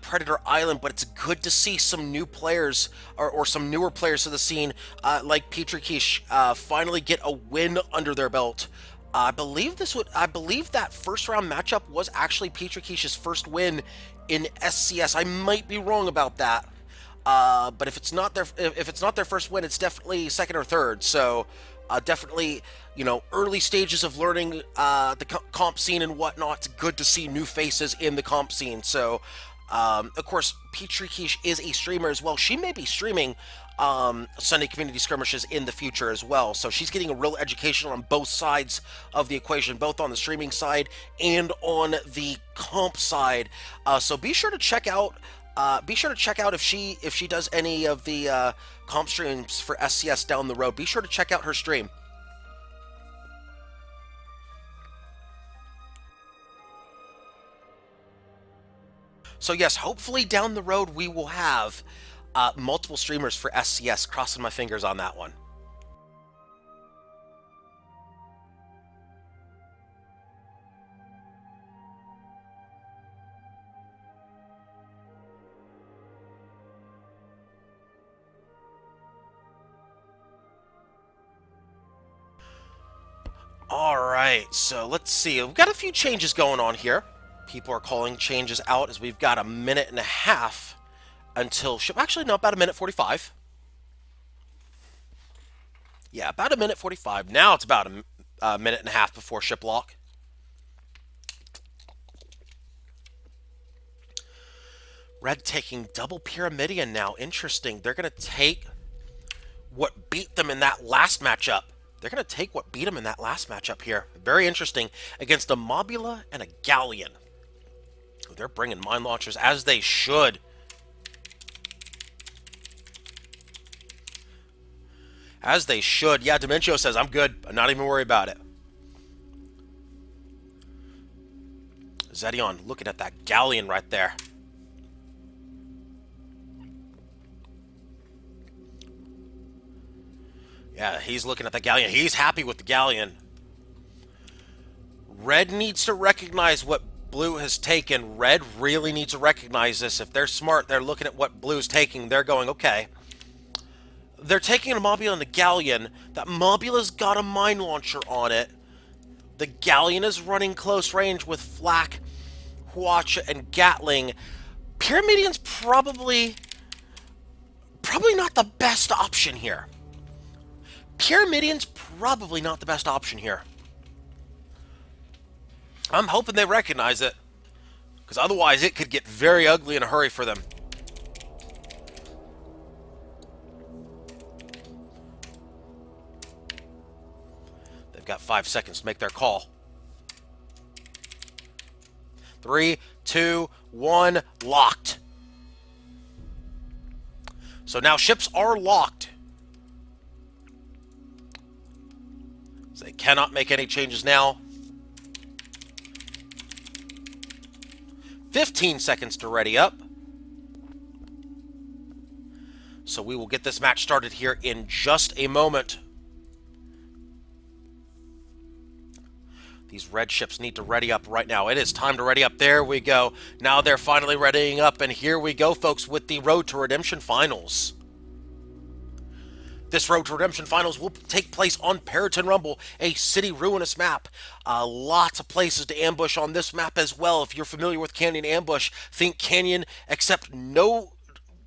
Predator Island, but it's good to see some new players or some newer players to the scene, like Petri Quiche, finally get a win under their belt. I believe that first round matchup was actually Petri Quiche's first win in SCS. I might be wrong about that, but if it's not their first win, it's definitely second or third. So definitely, early stages of learning the comp scene and whatnot. It's good to see new faces in the comp scene. So, of course, Petri Quiche is a streamer as well. She may be streaming Sunday Community Skirmishes in the future as well. So she's getting a real education on both sides of the equation, both on the streaming side and on the comp side. So be sure to check out. If she does any of the comp streams for SCS down the road. Be sure to check out her stream. So yes, hopefully down the road we will have multiple streamers for SCS. Crossing my fingers on that one. Alright, so let's see. We've got a few changes going on here. People are calling changes out as we've got a minute and a half until ship. Actually, no, about a minute 45. Yeah, about a minute 45. Now it's about a minute and a half before ship lock. Red taking double Pyramidion now. Interesting. They're going to take what beat them in that last matchup. They're going to take what beat them in that last matchup here. Very interesting. Against a Mobula and a Galleon. They're bringing mine launchers, as they should. As they should. Yeah, Dementio says, I'm good. I'm not even worried about it. Zedion looking at that Galleon right there. Yeah, he's looking at the Galleon. He's happy with the Galleon. Red needs to recognize what Blue has taken. Red really needs to recognize this. If they're smart, they're looking at what Blue's taking. They're going, okay. They're taking a Mobula and the Galleon. That Mobula's got a mine launcher on it. The Galleon is running close range with Flak, Huacha, and Gatling. Pyramidion's probably not the best option here. Pyramidion's probably not the best option here. I'm hoping they recognize it, because otherwise it could get very ugly in a hurry for them. 5 seconds to make their call. 3, 2, 1, locked. So now ships are locked. So they cannot make any changes now. 15 seconds to ready up. So we will get this match started here in just a moment. These red ships need to ready up right now. It is time to ready up. There we go. Now they're finally readying up, and here we go, folks, with the Road to Redemption Finals. This Road to Redemption Finals will take place on Periton Rumble, a city ruinous map. Lots of places to ambush on this map as well. If you're familiar with Canyon Ambush, think Canyon, except no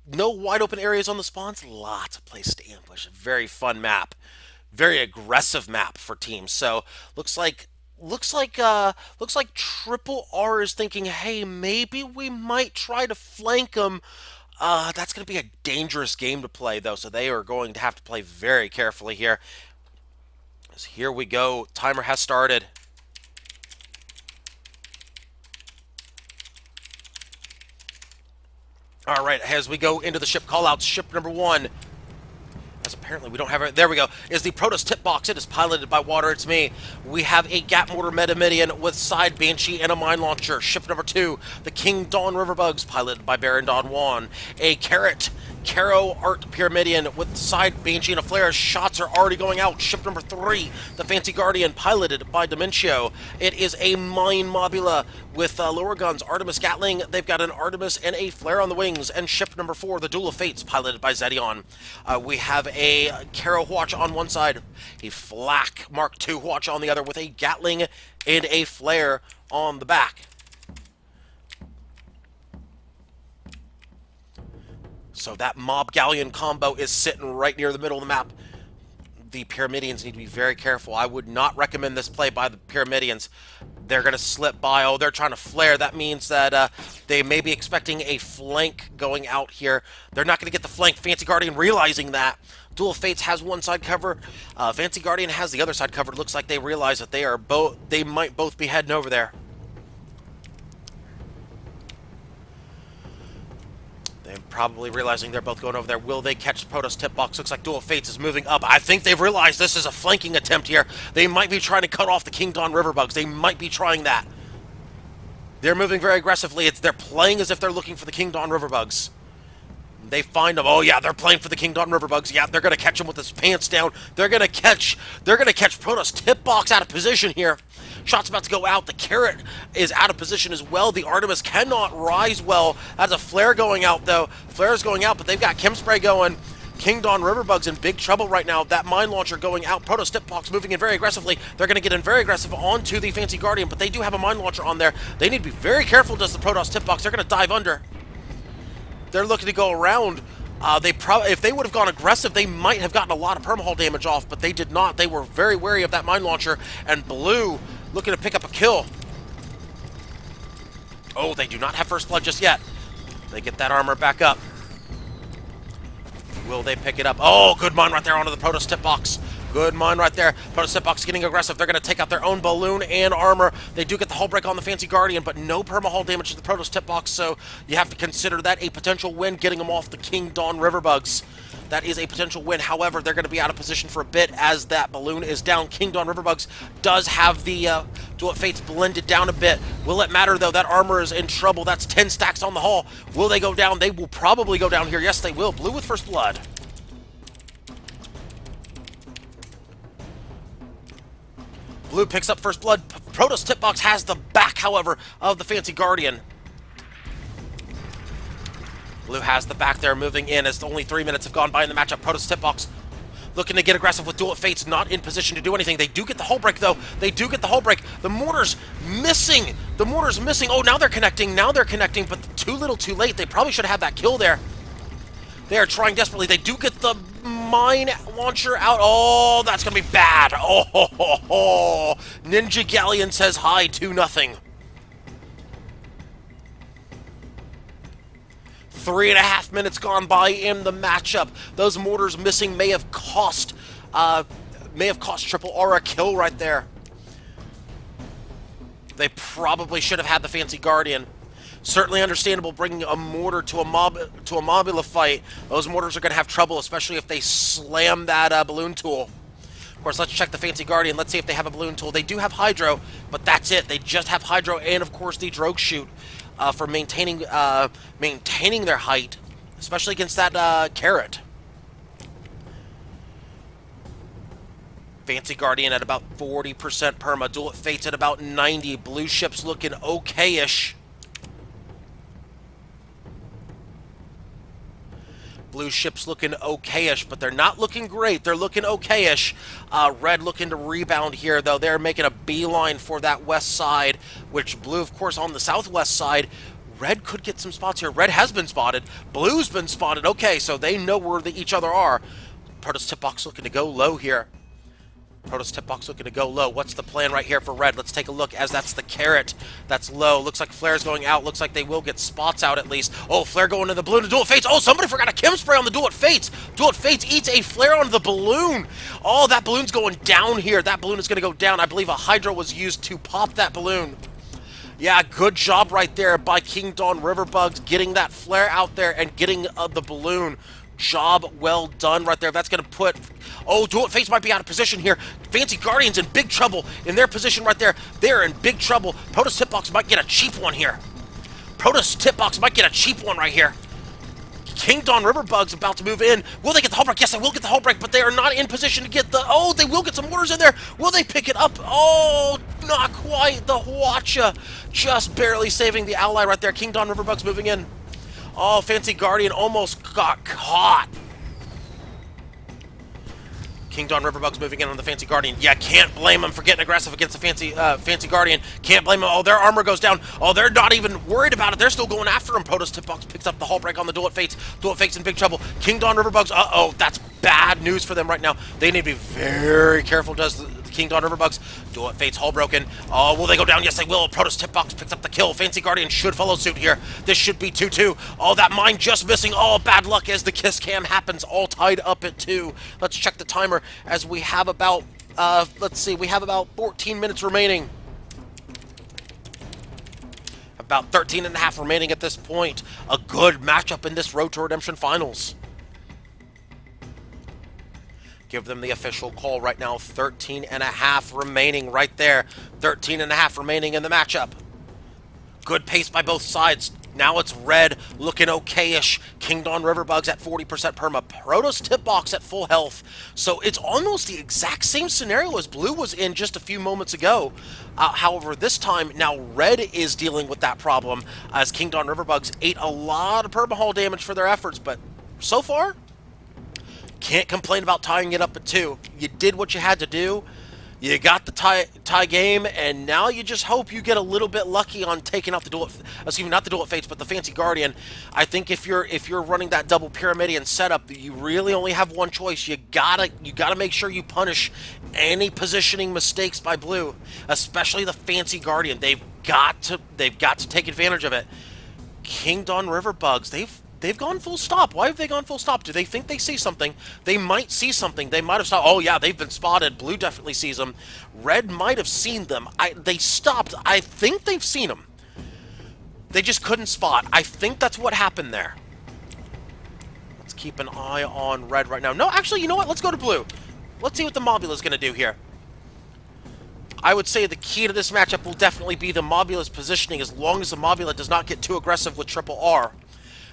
wide open areas on the spawns. Lots of places to ambush. A very fun map. Very aggressive map for teams. So looks like Triple R is thinking, hey, maybe we might try to flank them. That's going to be a dangerous game to play, though, so they are going to have to play very carefully here. So here we go. Timer has started. All right, as we go into the ship callouts, ship number 1. As apparently we don't have it. There we go. Is the Protoss tip box. It is piloted by Water. It's me. We have a Gap Mortar Metamidian with side Banshee and a mine launcher. Ship number 2, the King Dawn Riverbugs, piloted by Baron Don Juan. A Caro Art Pyramidian with side Banshee and a flare. Shots are already going out. Ship number 3, the Fancy Guardian, piloted by Dementio. It is a Mine Mobula with lower guns. Artemis Gatling. They've got an Artemis and a flare on the wings. And ship number 4, the Duel of Fates, piloted by Zedion. We have a Caro Watch on one side, a Flak Mark II Watch on the other, with a Gatling and a flare on the back. So that Mob Galleon combo is sitting right near the middle of the map. The Pyramidians need to be very careful. I would not recommend this play by the Pyramidians. They're going to slip by. Oh, they're trying to flare. That means that they may be expecting a flank going out here. They're not going to get the flank. Fancy Guardian realizing that. Duel of Fates has one side covered. Fancy Guardian has the other side covered. Looks like they realize that they might both be heading over there. They're probably realizing they're both going over there. Will they catch Protoss tip box? Looks like Duel of Fates is moving up. I think they've realized this is a flanking attempt here. They might be trying to cut off the King Dawn Riverbugs. They might be trying that. They're moving very aggressively. They're playing as if they're looking for the King Dawn Riverbugs. They find them. Oh yeah, they're playing for the King Dawn Riverbugs. Yeah, they're gonna catch him with his pants down. They're gonna catch Protoss tip box out of position here. Shot's about to go out. The Carrot is out of position as well. The Artemis cannot rise well. That's a flare going out, though. Flare's going out, but they've got Chem Spray going. King Dawn Riverbug's in big trouble right now. That mine launcher going out. Protoss tip box moving in very aggressively. They're going to get in very aggressive onto the Fancy Guardian, but they do have a mine launcher on there. They need to be very careful, does the Protoss tip box. They're going to dive under. They're looking to go around. If they would have gone aggressive, they might have gotten a lot of permahull damage off, but they did not. They were very wary of that mine launcher, and Blue looking to pick up a kill. Oh, they do not have first blood just yet. They get that armor back up. Will they pick it up? Oh, good mine right there onto the Protoss tip box. Good mine right there. Protoss tip box getting aggressive. They're going to take out their own balloon and armor. They do get the hull break on the Fancy Guardian, but no perma-hull damage to the Protoss tip box, so you have to consider that a potential win, getting them off the King Dawn Riverbugs. That is a potential win. However, they're going to be out of position for a bit as that balloon is down. King Dawn Riverbugs does have the Duel of Fates blended down a bit. Will it matter, though? That armor is in trouble. That's 10 stacks on the hull. Will they go down? They will probably go down here. Yes, they will. Blue with first blood. Blue picks up first blood. Protoss tip box has the back, however, of the Fancy Guardian. Blue has the back there, moving in as only 3 minutes have gone by in the matchup. Protoss tip box looking to get aggressive with Duel of Fates, not in position to do anything. They do get the hull break, though. They do get the hull break. The mortar's missing. The mortar's missing. Oh, now they're connecting. Now they're connecting, but too little, too late. They probably should have had that kill there. They are trying desperately. They do get the mine launcher out. Oh, that's going to be bad. Oh, ho, ho, ho. Ninja Galleon says hi, 2-0. 3.5 minutes gone by in the matchup. Those mortars missing may have cost may have cost Triple R a kill right there. They probably should have had the Fancy Guardian. Certainly understandable bringing a mortar to a Mobula fight. Those mortars are going to have trouble, especially if they slam that balloon tool. Of course, let's check the Fancy Guardian. Let's see if they have a balloon tool. They do have Hydro, but that's it. They just have Hydro and, of course, the Drogue Shoot for maintaining their height, especially against that Carrot. Fancy Guardian at about 40% perma. Duel at Fates at about 90. Blue ship's looking okay-ish. Blue ship's looking okay-ish, but they're not looking great. They're looking okay-ish. Red looking to rebound here, though. They're making a beeline for that west side, which Blue, of course, on the southwest side. Red could get some spots here. Red has been spotted. Blue's been spotted. Okay, so they know where each other are. Protoss tip box looking to go low here. Protoss tip box looking to go low. What's the plan right here for Red? Let's take a look, as that's the Carrot. That's low. Looks like Flare's going out. Looks like they will get spots out at least. Oh, Flare going to the balloon to Duel at Fates. Oh, somebody forgot a Chem Spray on the Duel at Fates. Duel at Fates eats a Flare onto the balloon. Oh, that balloon's going down here. That balloon is going to go down. I believe a Hydro was used to pop that balloon. Yeah, good job right there by King Dawn Riverbugs getting that Flare out there and getting the balloon. Job well done right there. That's going to put... Oh, Duel at Fates might be out of position here. Fancy Guardian's in big trouble in their position right there. They're in big trouble. Protoss Tipbox might get a cheap one here. Protoss Tipbox might get a cheap one right here. King Dawn Riverbug's about to move in. Will they get the hull break? Yes, they will get the hull break, but they are not in position to get the... Oh, they will get some orders in there. Will they pick it up? Oh, not quite. The Hwacha just barely saving the ally right there. King Dawn Riverbug's moving in. Oh, Fancy Guardian almost got caught. King Dawn Riverbug's moving in on the Fancy Guardian. Yeah, can't blame him for getting aggressive against the Fancy Guardian. Can't blame him. Oh, their armor goes down. Oh, they're not even worried about it. They're still going after him. Protoss Tipbox picks up the hull break on the Duel at Fates. Duel at Fates in big trouble. King Dawn Riverbugs. Uh-oh, that's bad news for them right now. They need to be very careful, does the King Dawn Riverbugs. Duel at Fates, hull broken. Oh, will they go down? Yes, they will. Protoss Tipbox picks up the kill. Fancy Guardian should follow suit here. This should be 2-2. Oh, that mine just missing. Oh, bad luck as the kiss cam happens, all tied up at 2. Let's check the timer as we have about, let's see, we have about 14 minutes remaining. About 13 and a half remaining at this point. A good matchup in this Road to Redemption Finals. Give them the official call right now. 13 and a half remaining right there. 13 and a half remaining in the matchup. Good pace by both sides. Now it's Red looking okay-ish. King Dawn Riverbugs at 40% perma. Protoss Tipbox at full health. So it's almost the exact same scenario as Blue was in just a few moments ago. However, this time, now Red is dealing with that problem as King Dawn Riverbugs ate a lot of perma-hull damage for their efforts. But so far, can't complain about tying it up at 2. You did what you had to do. You got the tie game, and now you just hope you get a little bit lucky on taking out the Duel. Excuse me, not the Duel at Fates, but the Fancy Guardian. I think if you're running that double Pyramidian setup, you really only have one choice. You gotta make sure you punish any positioning mistakes by Blue, especially the Fancy Guardian. They've got to take advantage of it. King Dawn Riverbugs, They've gone full stop. Why have they gone full stop? Do they think they see something? They might see something. They might have stopped. Oh, yeah, they've been spotted. Blue definitely sees them. Red might have seen them. They stopped. I think they've seen them. They just couldn't spot. I think that's what happened there. Let's keep an eye on Red right now. No, actually, you know what? Let's go to Blue. Let's see what the Mobula's going to do here. I would say the key to this matchup will definitely be the Mobula's positioning, as long as the Mobula does not get too aggressive with Triple R.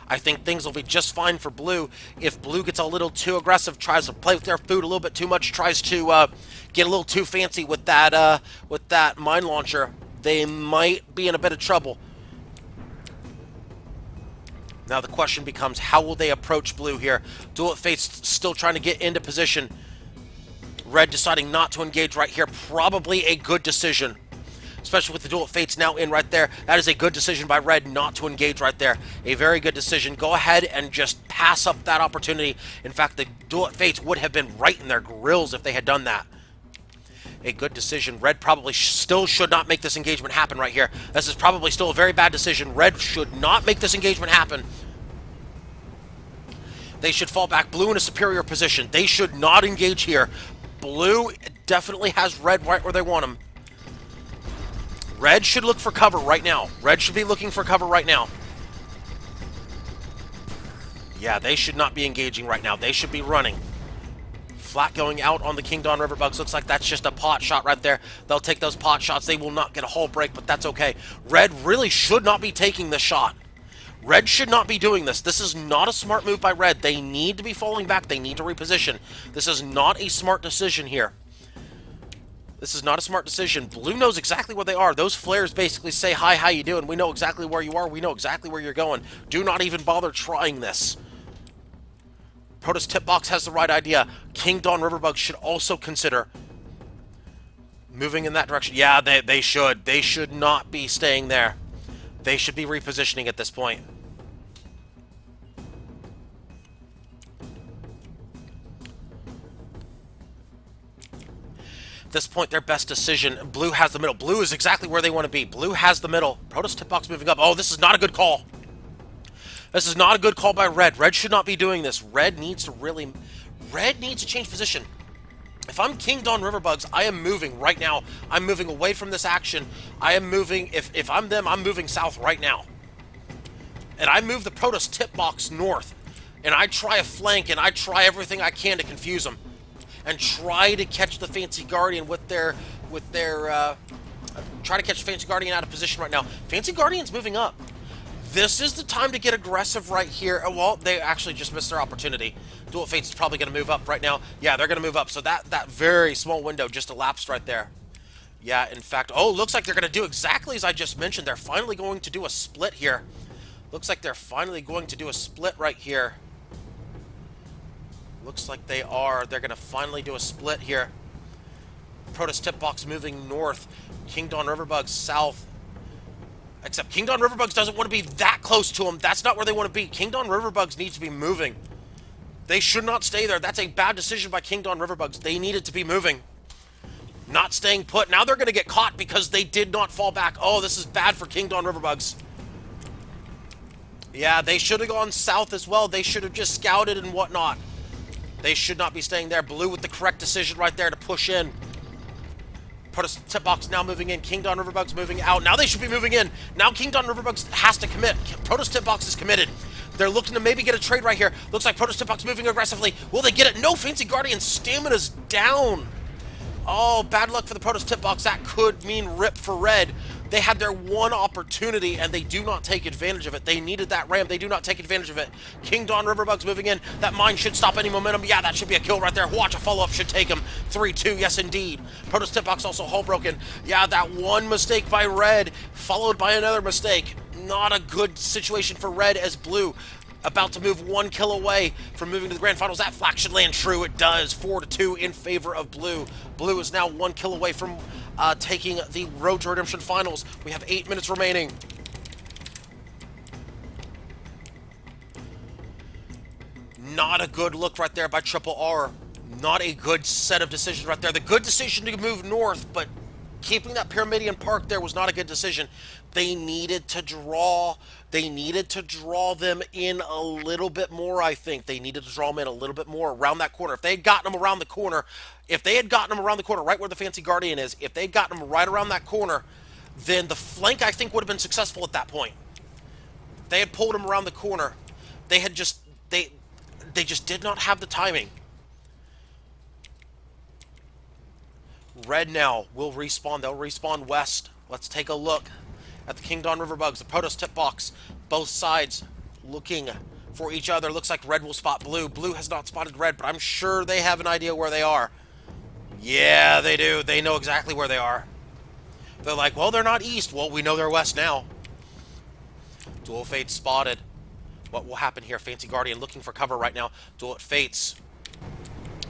I think things will be just fine for Blue. If Blue gets a little too aggressive, tries to play with their food a little bit too much, tries to get a little too fancy with that mine launcher, they might be in a bit of trouble. Now the question becomes, how will they approach Blue here? Duel at Fate's still trying to get into position. Red deciding not to engage right here. Probably a good decision. Especially with the Duel at Fates now in right there. That is a good decision by Red not to engage right there. A very good decision. Go ahead and just pass up that opportunity. In fact, the Duel at Fates would have been right in their grills if they had done that. A good decision. Red probably still should not make this engagement happen right here. This is probably still a very bad decision. Red should not make this engagement happen. They should fall back. Blue in a superior position. They should not engage here. Blue definitely has red right where they want him. Red should look for cover right now. Red should be looking for cover right now. Yeah, they should not be engaging right now. They should be running. Flat going out on the King Dawn Riverbugs. Looks like that's just a pot shot right there. They'll take those pot shots. They will not get a hull break, but that's okay. Red really should not be taking this shot. Red should not be doing this. This is not a smart move by Red. They need to be falling back. They need to reposition. This is not a smart decision here. This is not a smart decision. Blue knows exactly where they are. Those flares basically say, hi, how you doing? We know exactly where you are. We know exactly where you're going. Do not even bother trying this. Protoss tip box has the right idea. King Dawn Riverbugs should also consider moving in that direction. Yeah, they should. They should not be staying there. They should be repositioning at this point. At this point, their best decision. Blue has the middle. Blue is exactly where they want to be. Blue has the middle. Protoss tip box moving up. Oh, this is not a good call. This is not a good call by Red. Red should not be doing this. Red needs to change position. If I'm King Dawn Riverbugs, I am moving right now. I'm moving away from this action. I am moving, if I'm them, I'm moving south right now. And I move the Protoss tip box north. And I try a flank, and I try everything I can to confuse them. And try to catch the Fancy Guardian with their try to catch Fancy Guardian out of position right now. Fancy Guardian's moving up. This is the time to get aggressive right here. Well, they actually just missed their opportunity. Dual Fates is probably going to move up right now. Yeah, they're going to move up. So that very small window just elapsed right there. Yeah, in fact, oh, looks like they're going to do exactly as I just mentioned. They're finally going to do a split here. Looks like they're finally going to do a split right here. Looks like they are. They're going to finally do a split here. Protoss tip box moving north. King Dawn Riverbugs south. Except King Dawn Riverbugs doesn't want to be that close to them. That's not where they want to be. King Dawn Riverbugs needs to be moving. They should not stay there. That's a bad decision by King Dawn Riverbugs. They needed to be moving. Not staying put. Now they're going to get caught because they did not fall back. Oh, this is bad for King Dawn Riverbugs. Yeah, they should have gone south as well. They should have just scouted and whatnot. They should not be staying there. Blue with the correct decision right there to push in. Protoss tip box now moving in. King Dawn Riverbugs moving out. Now they should be moving in. Now King Dawn Riverbugs has to commit. Protoss tip box is committed. They're looking to maybe get a trade right here. Looks like Protoss tip box moving aggressively. Will they get it? No, Fancy Guardian stamina's down. Oh, bad luck for the Protoss tip box. That could mean rip for Red. They had their one opportunity, and they do not take advantage of it. They needed that ram. They do not take advantage of it. King Dawn Riverbugs moving in. That mine should stop any momentum. Yeah, that should be a kill right there. Watch, a follow-up should take him. 3-2, yes, indeed. Protoss tip box also hull broken. Yeah, that one mistake by Red, followed by another mistake. Not a good situation for Red as Blue about to move 1 kill away from moving to the grand finals. That flag should land true. It does. 4-2 in favor of Blue. Blue is now 1 kill away from taking the Road to Redemption finals. We have 8 minutes remaining. Not a good look right there by Triple R. Not a good set of decisions right there. The good decision to move north, but keeping that Pyramidian Park there was not a good decision. They needed to draw. They needed to draw them in a little bit more, I think. They needed to draw them in a little bit more around that corner. If they had gotten them around the corner, right where the Fancy Guardian is, if they'd gotten them right around that corner, then the flank, I think, would have been successful at that point. If they had pulled them around the corner, they just did not have the timing. Red now will respawn. They'll respawn west. Let's take a look at the King Dawn Riverbugs, the Protoss tip box. Both sides looking for each other. Looks like Red will spot Blue. Blue has not spotted Red, but I'm sure they have an idea where they are. Yeah, they do. They know exactly where they are. They're like, well, they're not east. Well, we know they're west now. Dual Fates spotted. What will happen here? Fancy Guardian looking for cover right now. Dual Fates.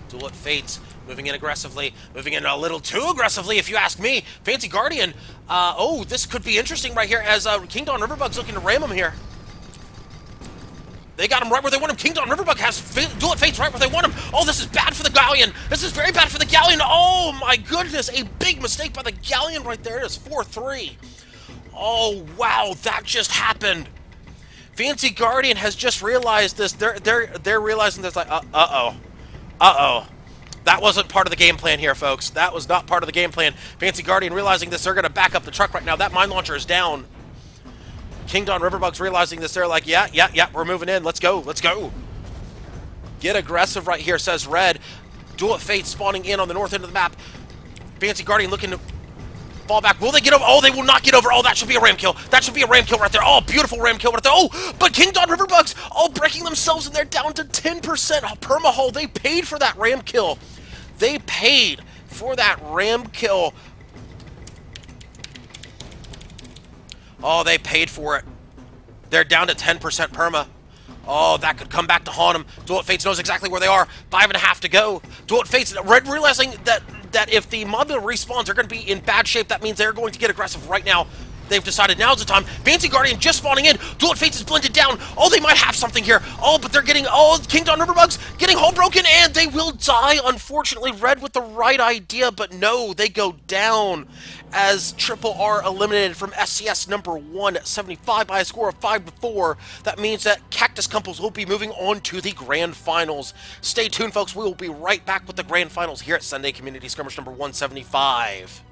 Duel at Fates, moving in aggressively, moving in a little too aggressively, if you ask me. Fancy Guardian, oh, this could be interesting right here as King Dawn Riverbug's looking to ram him here. They got him right where they want him. King Dawn Riverbug has Duel at Fates right where they want him. Oh, this is bad for the Galleon. This is very bad for the Galleon. Oh, my goodness, a big mistake by the Galleon right there. It is 4-3. Oh, wow, that just happened. Fancy Guardian has just realized this. They're realizing this, like, uh-oh. Uh-oh. That wasn't part of the game plan here, folks. That was not part of the game plan. Fancy Guardian realizing this, they're going to back up the truck right now. That mine launcher is down. King Don Riverbugs realizing this, they're like, yeah, we're moving in. Let's go, let's go. Get aggressive right here, says Red. Duel Fate spawning in on the north end of the map. Fancy Guardian looking to fall back. Will they get over? Oh, they will not get over. Oh, that should be a ram kill. That should be a ram kill right there. Oh, beautiful ram kill right there. Oh, but King Don Riverbugs, breaking themselves, and they're down to 10%. Permahull, they paid for that ram kill. They paid for that ram kill. Oh, they paid for it. They're down to 10% perma. Oh, that could come back to haunt them. Duel Fates knows exactly where they are. 5.5 to go. Duel Fates, Red realizing that if the modular respawns are going to be in bad shape, that means they're going to get aggressive right now. They've decided now's the time. Fancy Guardian just spawning in. Duel Fates is blended down. Oh, they might have something here. Oh, but they're getting, King Don Riverbugs getting hull broken, and they will die, unfortunately. Red with the right idea, but no, they go down as Triple R eliminated from SCS number 175 by a score of 5-4. That means that Cactus Compos will be moving on to the Grand Finals. Stay tuned, folks. We will be right back with the Grand Finals here at Sunday Community Skirmish number 175.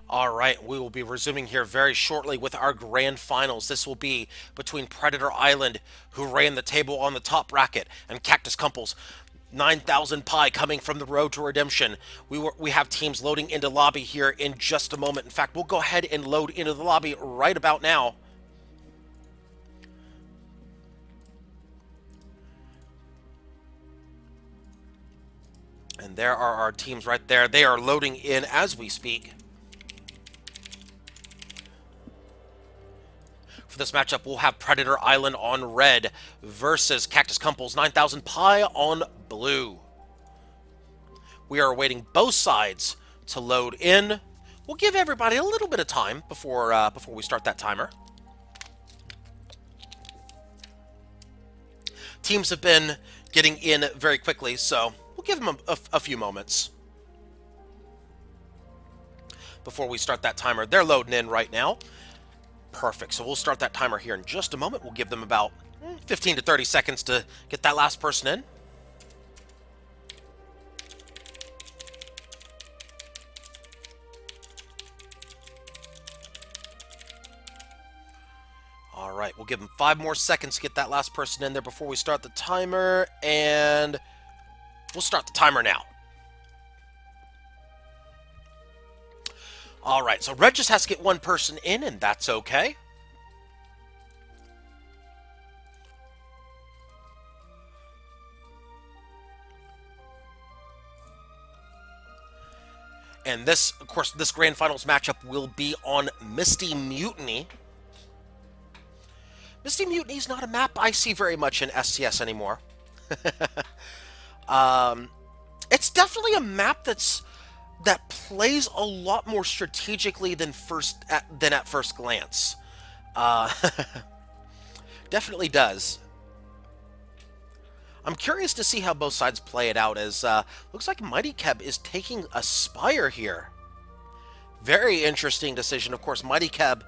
All right, we will be resuming here very shortly with our grand finals. This will be between Predator Island, who ran the table on the top bracket, and Cactus Cumples. 9,000 Pi coming from the road to redemption. We have teams loading into lobby here in just a moment. In fact, we'll go ahead and load into the lobby right about now. And there are our teams right there. They are loading in as we speak. For this matchup, we'll have Predator Island on red versus Cactus Cumples 9,000 Pi on blue. We are awaiting both sides to load in. We'll give everybody a little bit of time before we start that timer. Teams have been getting in very quickly, so we'll give them a few moments before we start that timer. They're loading in right now. Perfect. So we'll start that timer here in just a moment. We'll give them about 15 to 30 seconds to get that last person in. All right, we'll give them 5 more seconds to get that last person in there before we start the timer, and we'll start the timer now. All right, so Red just has to get 1 person in, and that's okay. And this, of course, this Grand Finals matchup will be on Misty Mutiny. Misty Mutiny is not a map I see very much in SCS anymore. It's definitely a map that plays a lot more strategically than at first glance. Definitely does. I'm curious to see how both sides play it out, as looks like Mighty Keb is taking a Spire here. Very interesting decision. Of course, Mighty Keb,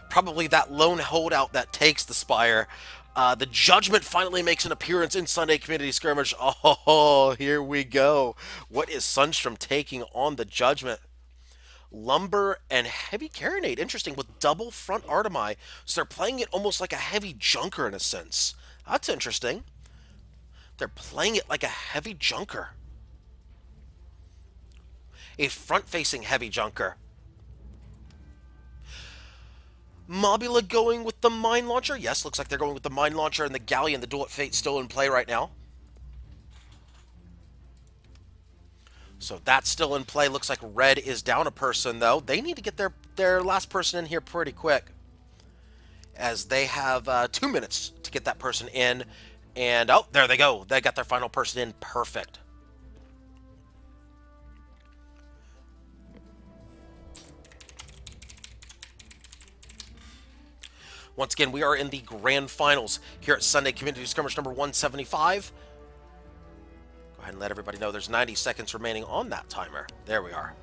probably that lone holdout that takes the Spire. The Judgment finally makes an appearance in Sunday Community Skirmish. Oh, here we go. What is Sunstrom taking on the Judgment? Lumber and Heavy Carronade. Interesting, with double front Artemai. So they're playing it almost like a heavy junker in a sense. That's interesting. They're playing it like a heavy junker. A front-facing heavy junker. Mobula going with the Mine Launcher. Yes, looks like they're going with the Mine Launcher and the Galleon. The Duel at Fate still in play right now. So that's still in play. Looks like Red is down a person, though. They need to get their last person in here pretty quick, as they have 2 minutes to get that person in. And, oh, there they go. They got their final person in. Perfect. Once again, we are in the Grand Finals here at Sunday Community Skirmish number 175. Go ahead and let everybody know there's 90 seconds remaining on that timer. There we are.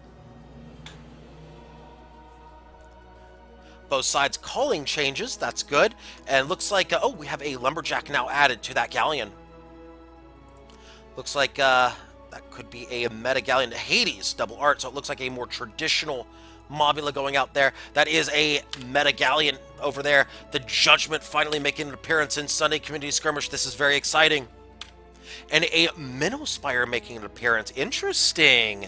Both sides calling changes. That's good. And looks like, oh, we have a Lumberjack now added to that Galleon. Looks like that could be a Meta Galleon. Hades double art, so it looks like a more traditional Mobula going out there. That is a Meta Galleon over there. The Judgment finally making an appearance in Sunday Community Skirmish. This is very exciting. And a Minnow Spire making an appearance. Interesting.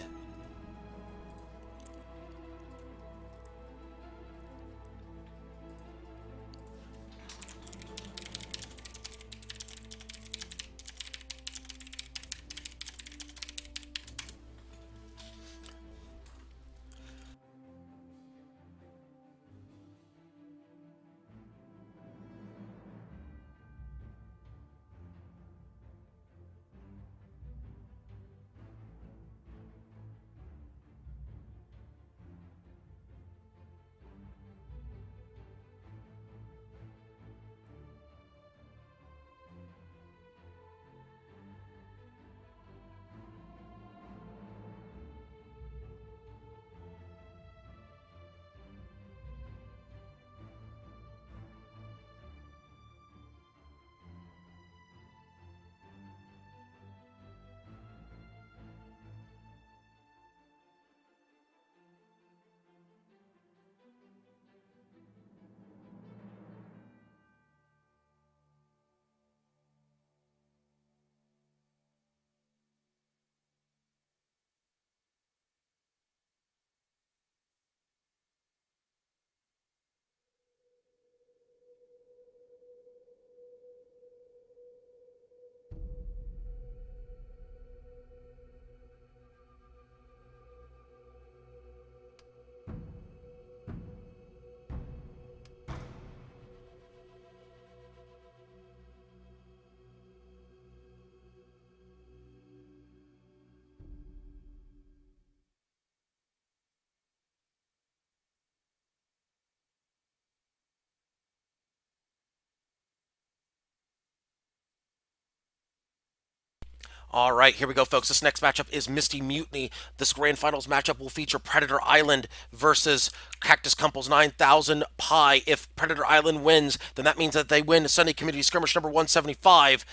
All right, here we go, folks. This next matchup is Misty Mutiny. This grand finals matchup will feature Predator Island versus Cactus Cumple's 9000 Pi. If Predator Island wins, then that means that they win Sunday Community Skirmish number 175.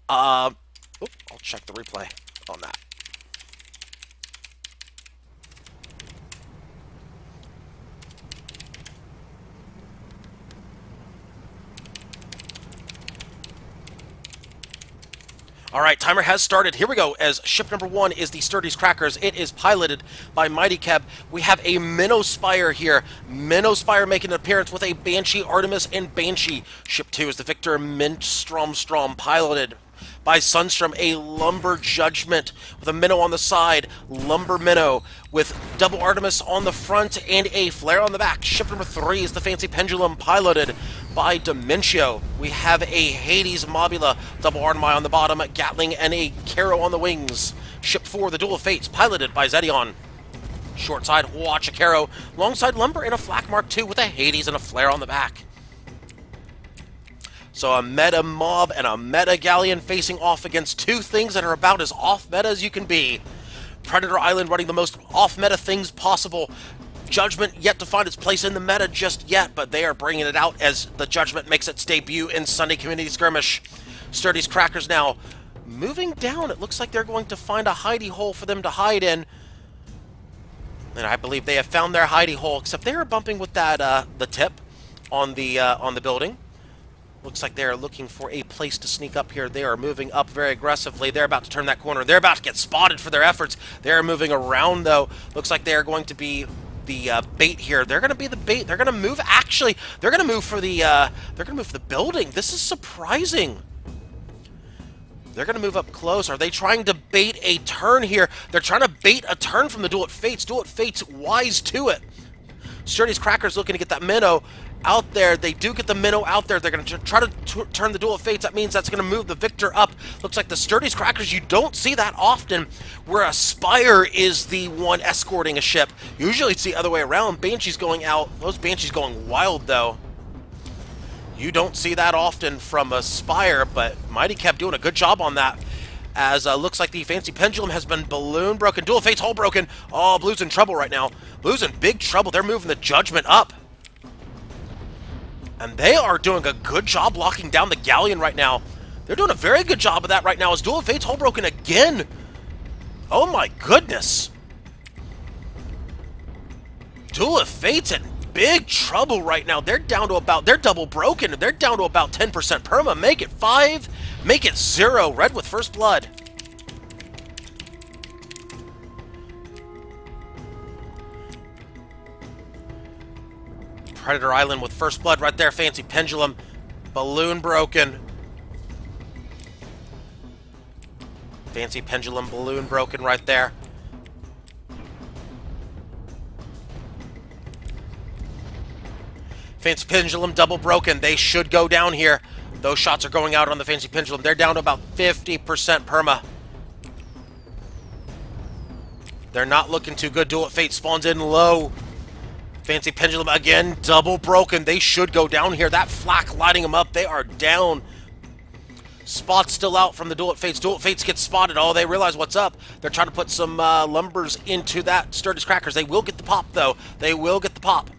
I'll check the replay on that. All right, timer has started. Here we go, as ship number 1 is the Sturdy's Crackers. It is piloted by Mighty Keb. We have a Minnow Spire here. Minnow Spire making an appearance with a Banshee Artemis and Banshee. Ship 2 is the Victor Minstrom, piloted by Sunstrom, a Lumber Judgment with a Minnow on the side, Lumber Minnow with double Artemis on the front and a Flare on the back. Ship number 3 is the Fancy Pendulum, piloted by Dementio. We have a Hades Mobula, double Artemai on the bottom, Gatling, and a Caro on the wings. Ship 4, the Duel of Fates, piloted by Zedion. Short side, watch a Caro, long side Lumber, and a Flak Mark II with a Hades and a Flare on the back. So a meta mob and a meta galleon facing off against two things that are about as off-meta as you can be. Predator Island running the most off-meta things possible. Judgment yet to find its place in the meta just yet, but they are bringing it out as the Judgment makes its debut in Sunday Community Skirmish. Sturdy's Crackers now moving down. It looks like they're going to find a hidey hole for them to hide in. And I believe they have found their hidey hole, except they are bumping with that the tip on the building. Looks like they're looking for a place to sneak up here. They are moving up very aggressively. They're about to turn that corner. They're about to get spotted for their efforts. They're moving around, though. Looks like they're going to be the bait here. They're going to be the bait. They're going to move. Actually, they're going to move for the building. This is surprising. They're going to move up close. Are they trying to bait a turn here? They're trying to bait a turn from the Duel at Fates. Duel at Fates wise to it. Sturdy's Crackers looking to get that minnow out there. They do get the minnow out there. They're going to try to turn the Duel of Fates. That means that's going to move the victor up. Looks like the Sturdy's Crackers, you don't see that often, where a Spire is the one escorting a ship. Usually it's the other way around. Banshee's going out. Those Banshees going wild, though. You don't see that often from a Spire, but Mighty kept doing a good job on that. As looks like the Fancy Pendulum has been balloon broken. Duel of Fates hull broken. Oh, Blue's in trouble right now. Blue's in big trouble. They're moving the Judgment up. And they are doing a good job locking down the Galleon right now. They're doing a very good job of that right now as Duel of Fates hull broken again. Oh my goodness. Duel of Fates in big trouble right now. They're down to about, they're double broken. They're down to about 10% perma. Make it 5, make it 0. Red with first blood. Predator Island with first blood right there. Fancy Pendulum. Balloon broken. Fancy Pendulum, balloon broken right there. Fancy Pendulum, double broken. They should go down here. Those shots are going out on the Fancy Pendulum. They're down to about 50% perma. They're not looking too good. Duel at Fate spawns in low. Fancy Pendulum again, double broken. They should go down here. That flak lighting them up. They are down. Spot's still out from the Duel at Fates. Duel at Fates gets spotted. Oh, they realize what's up. They're trying to put some lumbers into that Sturdy's Crackers. They will get the pop, though. They will get the pop.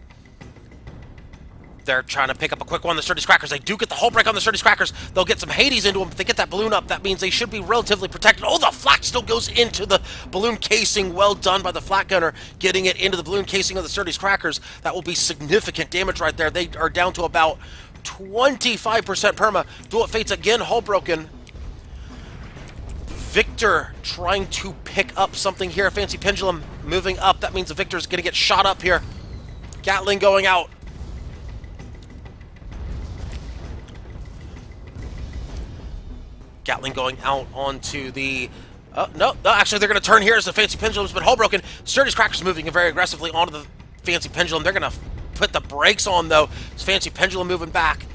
They're trying to pick up a quick one. The Sturdy's Crackers. They do get the hull break on the Sturdy's Crackers. They'll get some Hades into them. If they get that balloon up, that means they should be relatively protected. Oh, the flak still goes into the balloon casing. Well done by the flak gunner, getting it into the balloon casing of the Sturdy's Crackers. That will be significant damage right there. They are down to about 25% perma. Duel at Fates again, hull broken. Victor trying to pick up something here. Fancy Pendulum moving up. That means the Victor's going to get shot up here. Gatling going out. Gatling going out onto the... no, actually they're going to turn here as the Fancy Pendulum's been hull broken. Sturdy's Crackers moving very aggressively onto the Fancy Pendulum. They're going to put the brakes on, though. It's Fancy Pendulum moving back.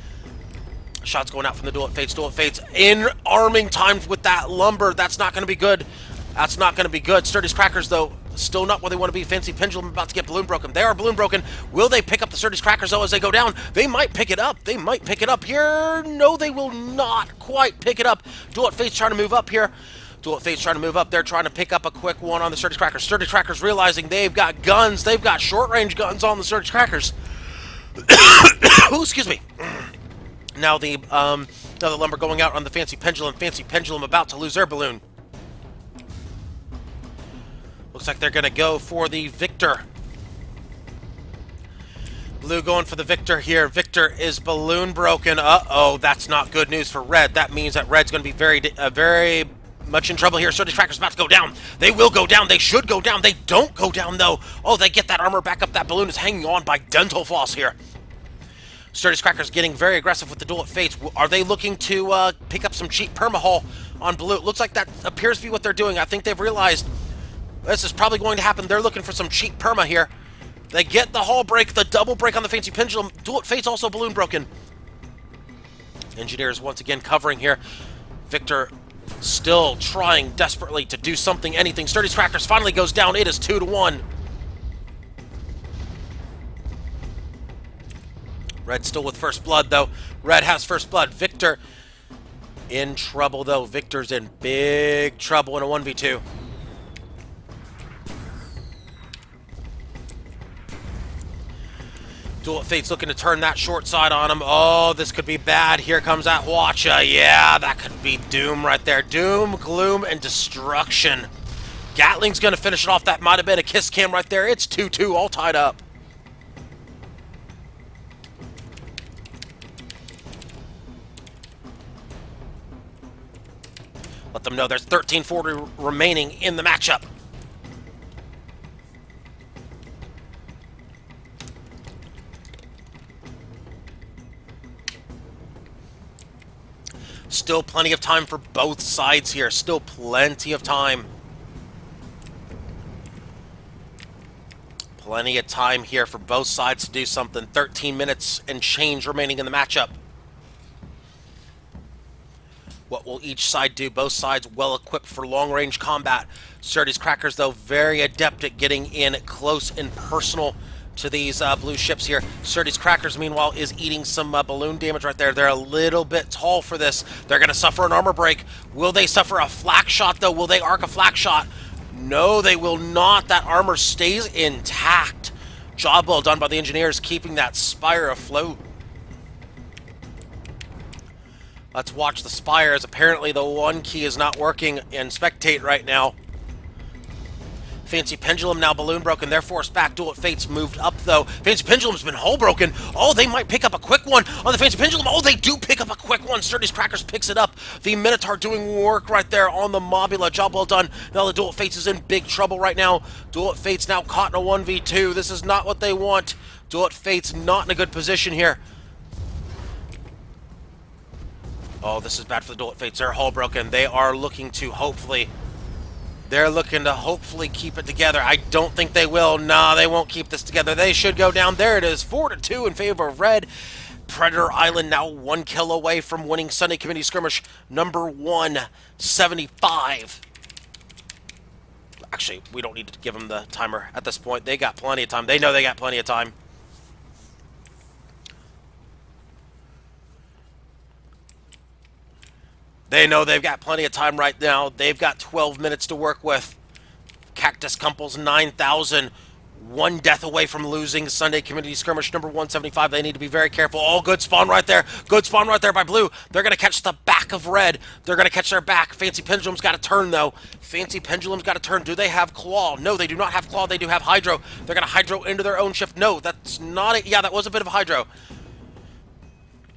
Shots going out from the Duel at Fates. Duel at Fates in arming time with that lumber. That's not going to be good. That's not going to be good. Sturdy's Crackers, though, still not where they want to be. Fancy Pendulum about to get balloon broken. They are balloon broken. Will they pick up the Sturdy's Crackers, though, as they go down? They might pick it up. They might pick it up here. No, they will not quite pick it up. Duel at Fates trying to move up here. Duel Fate's trying to move up. They're trying to pick up a quick one on the Sturdy Crackers. Sturdy Crackers realizing they've got guns. They've got short-range guns on the Sturdy Crackers. Ooh, excuse me. Now the lumber going out on the Fancy Pendulum. Fancy Pendulum about to lose their balloon. Looks like they're going to go for the Victor. Blue going for the Victor here. Victor is balloon broken. Uh-oh, that's not good news for Red. That means that Red's going to be very much in trouble here. Sturdy Cracker's about to go down. They will go down. They should go down. They don't go down, though. Oh, they get that armor back up. That balloon is hanging on by dental floss here. Sturdy Cracker's getting very aggressive with the Duel at Fates. Are they looking to pick up some cheap permahull on Blue? It looks like that appears to be what they're doing. I think they've realized this is probably going to happen. They're looking for some cheap perma here. They get the hull break, the double break on the Fancy Pendulum. Duel at Fate's also balloon broken. Engineers once again covering here. Victor still trying desperately to do something, anything. Sturdy Crackers finally goes down. It is 2-1. Red still with first blood, though. Red has first blood. Victor in trouble, though. Victor's in big trouble in a 1v2. Duel at Fate's looking to turn that short side on him. Oh, this could be bad. Here comes that Watcha. Yeah, that could be doom right there. Doom, gloom, and destruction. Gatling's going to finish it off. That might have been a kiss cam right there. It's 2-2, all tied up. Let them know there's 13:40 remaining in the matchup. Still plenty of time for both sides here. Still plenty of time. Plenty of time here for both sides to do something. 13 minutes and change remaining in the matchup. What will each side do? Both sides well equipped for long-range combat. Sturdy's Crackers, though, very adept at getting in close and personal to these blue ships here. Sturdy's Crackers, meanwhile, is eating some balloon damage right there. They're a little bit tall for this. They're going to suffer an armor break. Will they suffer a flak shot, though? Will they arc a flak shot? No, they will not. That armor stays intact. Job well done by the engineers, keeping that spire afloat. Let's watch the spires. Apparently the one key is not working in Spectate right now. Fancy Pendulum now balloon broken. They're forced back. Duel at Fate's moved up, though. Fancy Pendulum's been hull broken. Oh, they might pick up a quick one on the Fancy Pendulum. Oh, they do pick up a quick one. Sturdy's Crackers picks it up. The Minotaur doing work right there on the Mobula. Job well done. Now the Duel at Fates is in big trouble right now. Duel at Fate's now caught in a 1v2. This is not what they want. Duel at Fate's not in a good position here. Oh, this is bad for the Duel at Fates. They're hull broken. They are looking to hopefully keep it together. I don't think they will. Nah, they won't keep this together. They should go down. There it is, 4-2 in favor of Red. Predator Island now 1 kill away from winning Sunday Community Skirmish number 175. Actually, we don't need to give them the timer at this point. They got plenty of time. They know they got plenty of time. They know they've got plenty of time right now. They've got 12 minutes to work with. Cactus Cumples 9,000. 1 death away from losing Sunday Community Skirmish number 175. They need to be very careful. Oh, good spawn right there. Good spawn right there by Blue. They're going to catch the back of Red. They're going to catch their back. Fancy Pendulum's got to turn, though. Fancy Pendulum's got to turn. Do they have Claw? No, they do not have Claw. They do have Hydro. They're going to Hydro into their own shift. No, that's not it. Yeah, that was a bit of Hydro.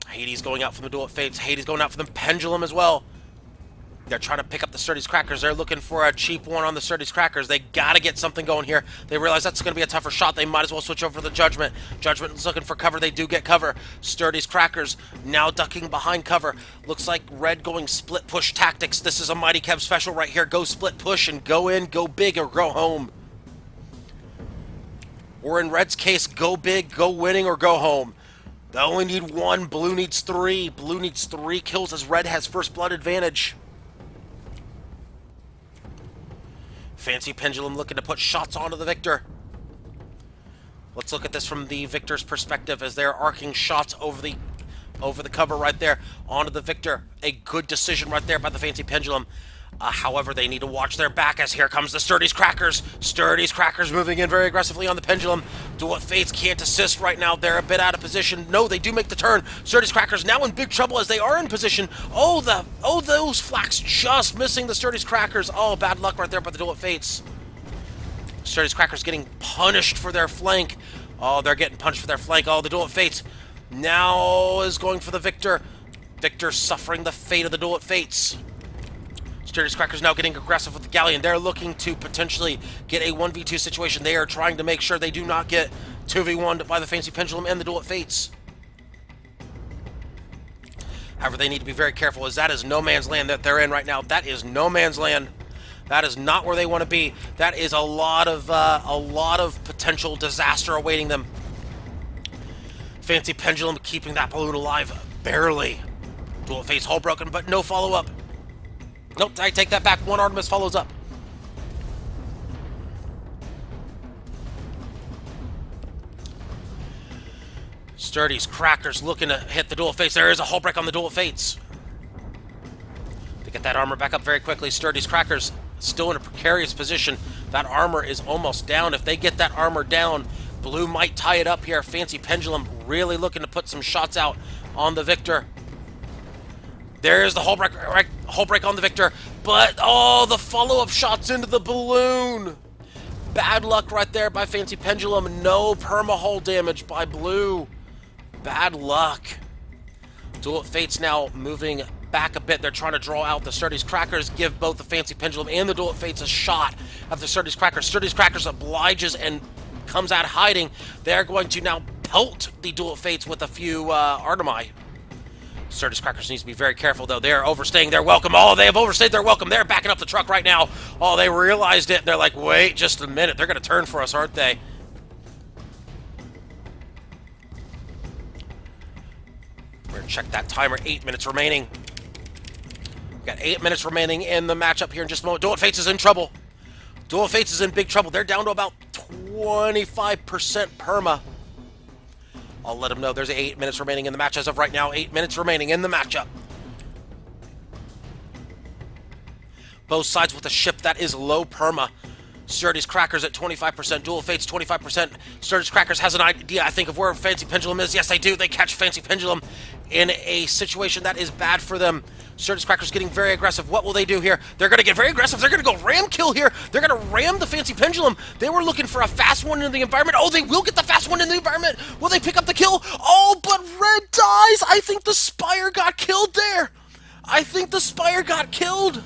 Hades going out from the Duel at Fates. Hades going out for the Pendulum as well. They're trying to pick up the Sturdy's Crackers. They're looking for a cheap one on the Sturdy's Crackers. They got to get something going here. They realize that's going to be a tougher shot. They might as well switch over to the Judgment. Judgment is looking for cover. They do get cover. Sturdy's Crackers now ducking behind cover. Looks like Red going split push tactics. This is a Mighty Kev special right here. Go split push and go in, go big, or go home. Or in Red's case, go big, go winning, or go home. They only need 1. Blue needs 3. Blue needs 3 kills as Red has first blood advantage. Fancy Pendulum looking to put shots onto the Victor. Let's look at this from the Victor's perspective as they're arcing shots over the cover right there onto the Victor. A good decision right there by the Fancy Pendulum. However, they need to watch their back as here comes the Sturdy's Crackers. Sturdy's Crackers moving in very aggressively on the pendulum. Duel of Fates can't assist right now. They're a bit out of position. No, they do make the turn. Sturdy's Crackers now in big trouble as they are in position. Oh, those flaks just missing the Sturdy's Crackers. Oh, bad luck right there by the Duel of Fates. Sturdy's Crackers getting punished for their flank. Oh, they're getting punished for their flank. Oh, the Duel of Fates now is going for the Victor. Victor suffering the fate of the Duel of Fates. Sturdy's Crackers now getting aggressive with the Galleon. They're looking to potentially get a 1v2 situation. They are trying to make sure they do not get 2v1'd by the Fancy Pendulum and the Duel of Fates. However, they need to be very careful as that is no man's land that they're in right now. That is no man's land. That is not where they want to be. That is a lot of potential disaster awaiting them. Fancy Pendulum keeping that balloon alive, barely. Duel of Fates hull broken, but no follow-up. Nope, I take that back. One Artemis follows up. Sturdy's Crackers looking to hit the Duel of Fates. There is a hull break on the Duel of Fates. They get that armor back up very quickly. Sturdy's Crackers still in a precarious position. That armor is almost down. If they get that armor down, Blue might tie it up here. Fancy Pendulum really looking to put some shots out on the Victor. There's the hull break on the Victor, but oh, the follow-up shots into the balloon. Bad luck right there by Fancy Pendulum. No perma-hull damage by Blue. Bad luck. Duel of Fates now moving back a bit. They're trying to draw out the Sturdy's Crackers, give both the Fancy Pendulum and the Duel of Fates a shot at the Sturdy's Crackers. Sturdy's Crackers obliges and comes out hiding. They're going to now pelt the Duel of Fates with a few Artemi. Sturdy's Crackers needs to be very careful, though. They're overstaying their welcome. Oh, they have overstayed their welcome. They're backing up the truck right now. Oh, they realized it. They're like, wait just a minute. They're going to turn for us, aren't they? We're going to check that timer. 8 minutes remaining. We've got 8 minutes remaining in the matchup here in just a moment. Duel of Fates is in trouble. Duel of Fates is in big trouble. They're down to about 25% perma. I'll let them know there's 8 minutes remaining in the match as of right now. 8 minutes remaining in the matchup. Both sides with a ship that is low perma. Sturdy's Crackers at 25%. Duel of Fates 25%. Sturdy's Crackers has an idea, I think, of where Fancy Pendulum is. Yes, they do. They catch Fancy Pendulum in a situation that is bad for them. Sturdy's Crackers getting very aggressive. What will they do here? They're going to get very aggressive. They're going to go ram kill here. They're going to ram the Fancy Pendulum. They were looking for a fast one in the environment. Oh, they will get the fast one in the environment. Will they pick up the kill? Oh, but red dies. I think the Spire got killed there. I think the Spire got killed.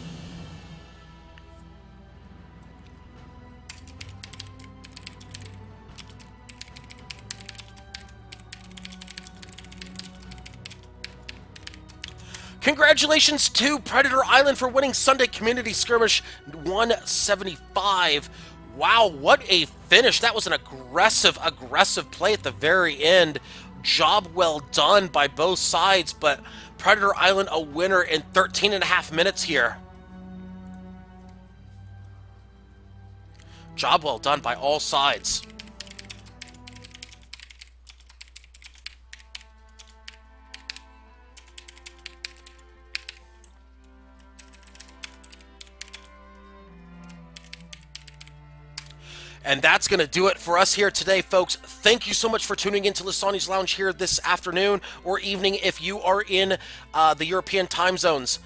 Congratulations to Predator Island for winning Sunday Community Skirmish 175. Wow, what a finish. That was an aggressive play at the very end. Job well done by both sides, but Predator Island a winner in 13.5 minutes here. Job well done by all sides. And that's going to do it for us here today, folks. Thank you so much for tuning into Lysanya's Lounge here this afternoon or evening if you are in the European time zones.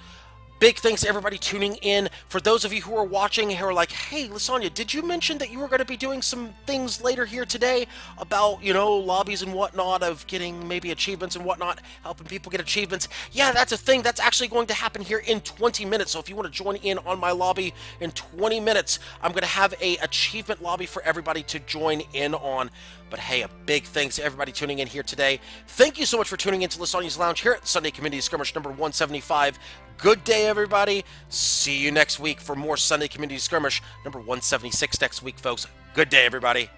Big thanks to everybody tuning in. For those of you who are watching who are like, hey, Lysanya, did you mention that you were going to be doing some things later here today about, you know, lobbies and whatnot, of getting maybe achievements and whatnot, helping people get achievements? Yeah, that's a thing. That's actually going to happen here in 20 minutes. So if you want to join in on my lobby in 20 minutes, I'm going to have a achievement lobby for everybody to join in on. But hey, a big thanks to everybody tuning in here today. Thank you so much for tuning into Lysanya's Lounge here at Sunday Community Skirmish number 175. Good day, everybody. See you next week for more Sunday Community Skirmish number 176 next week, folks. Good day, everybody.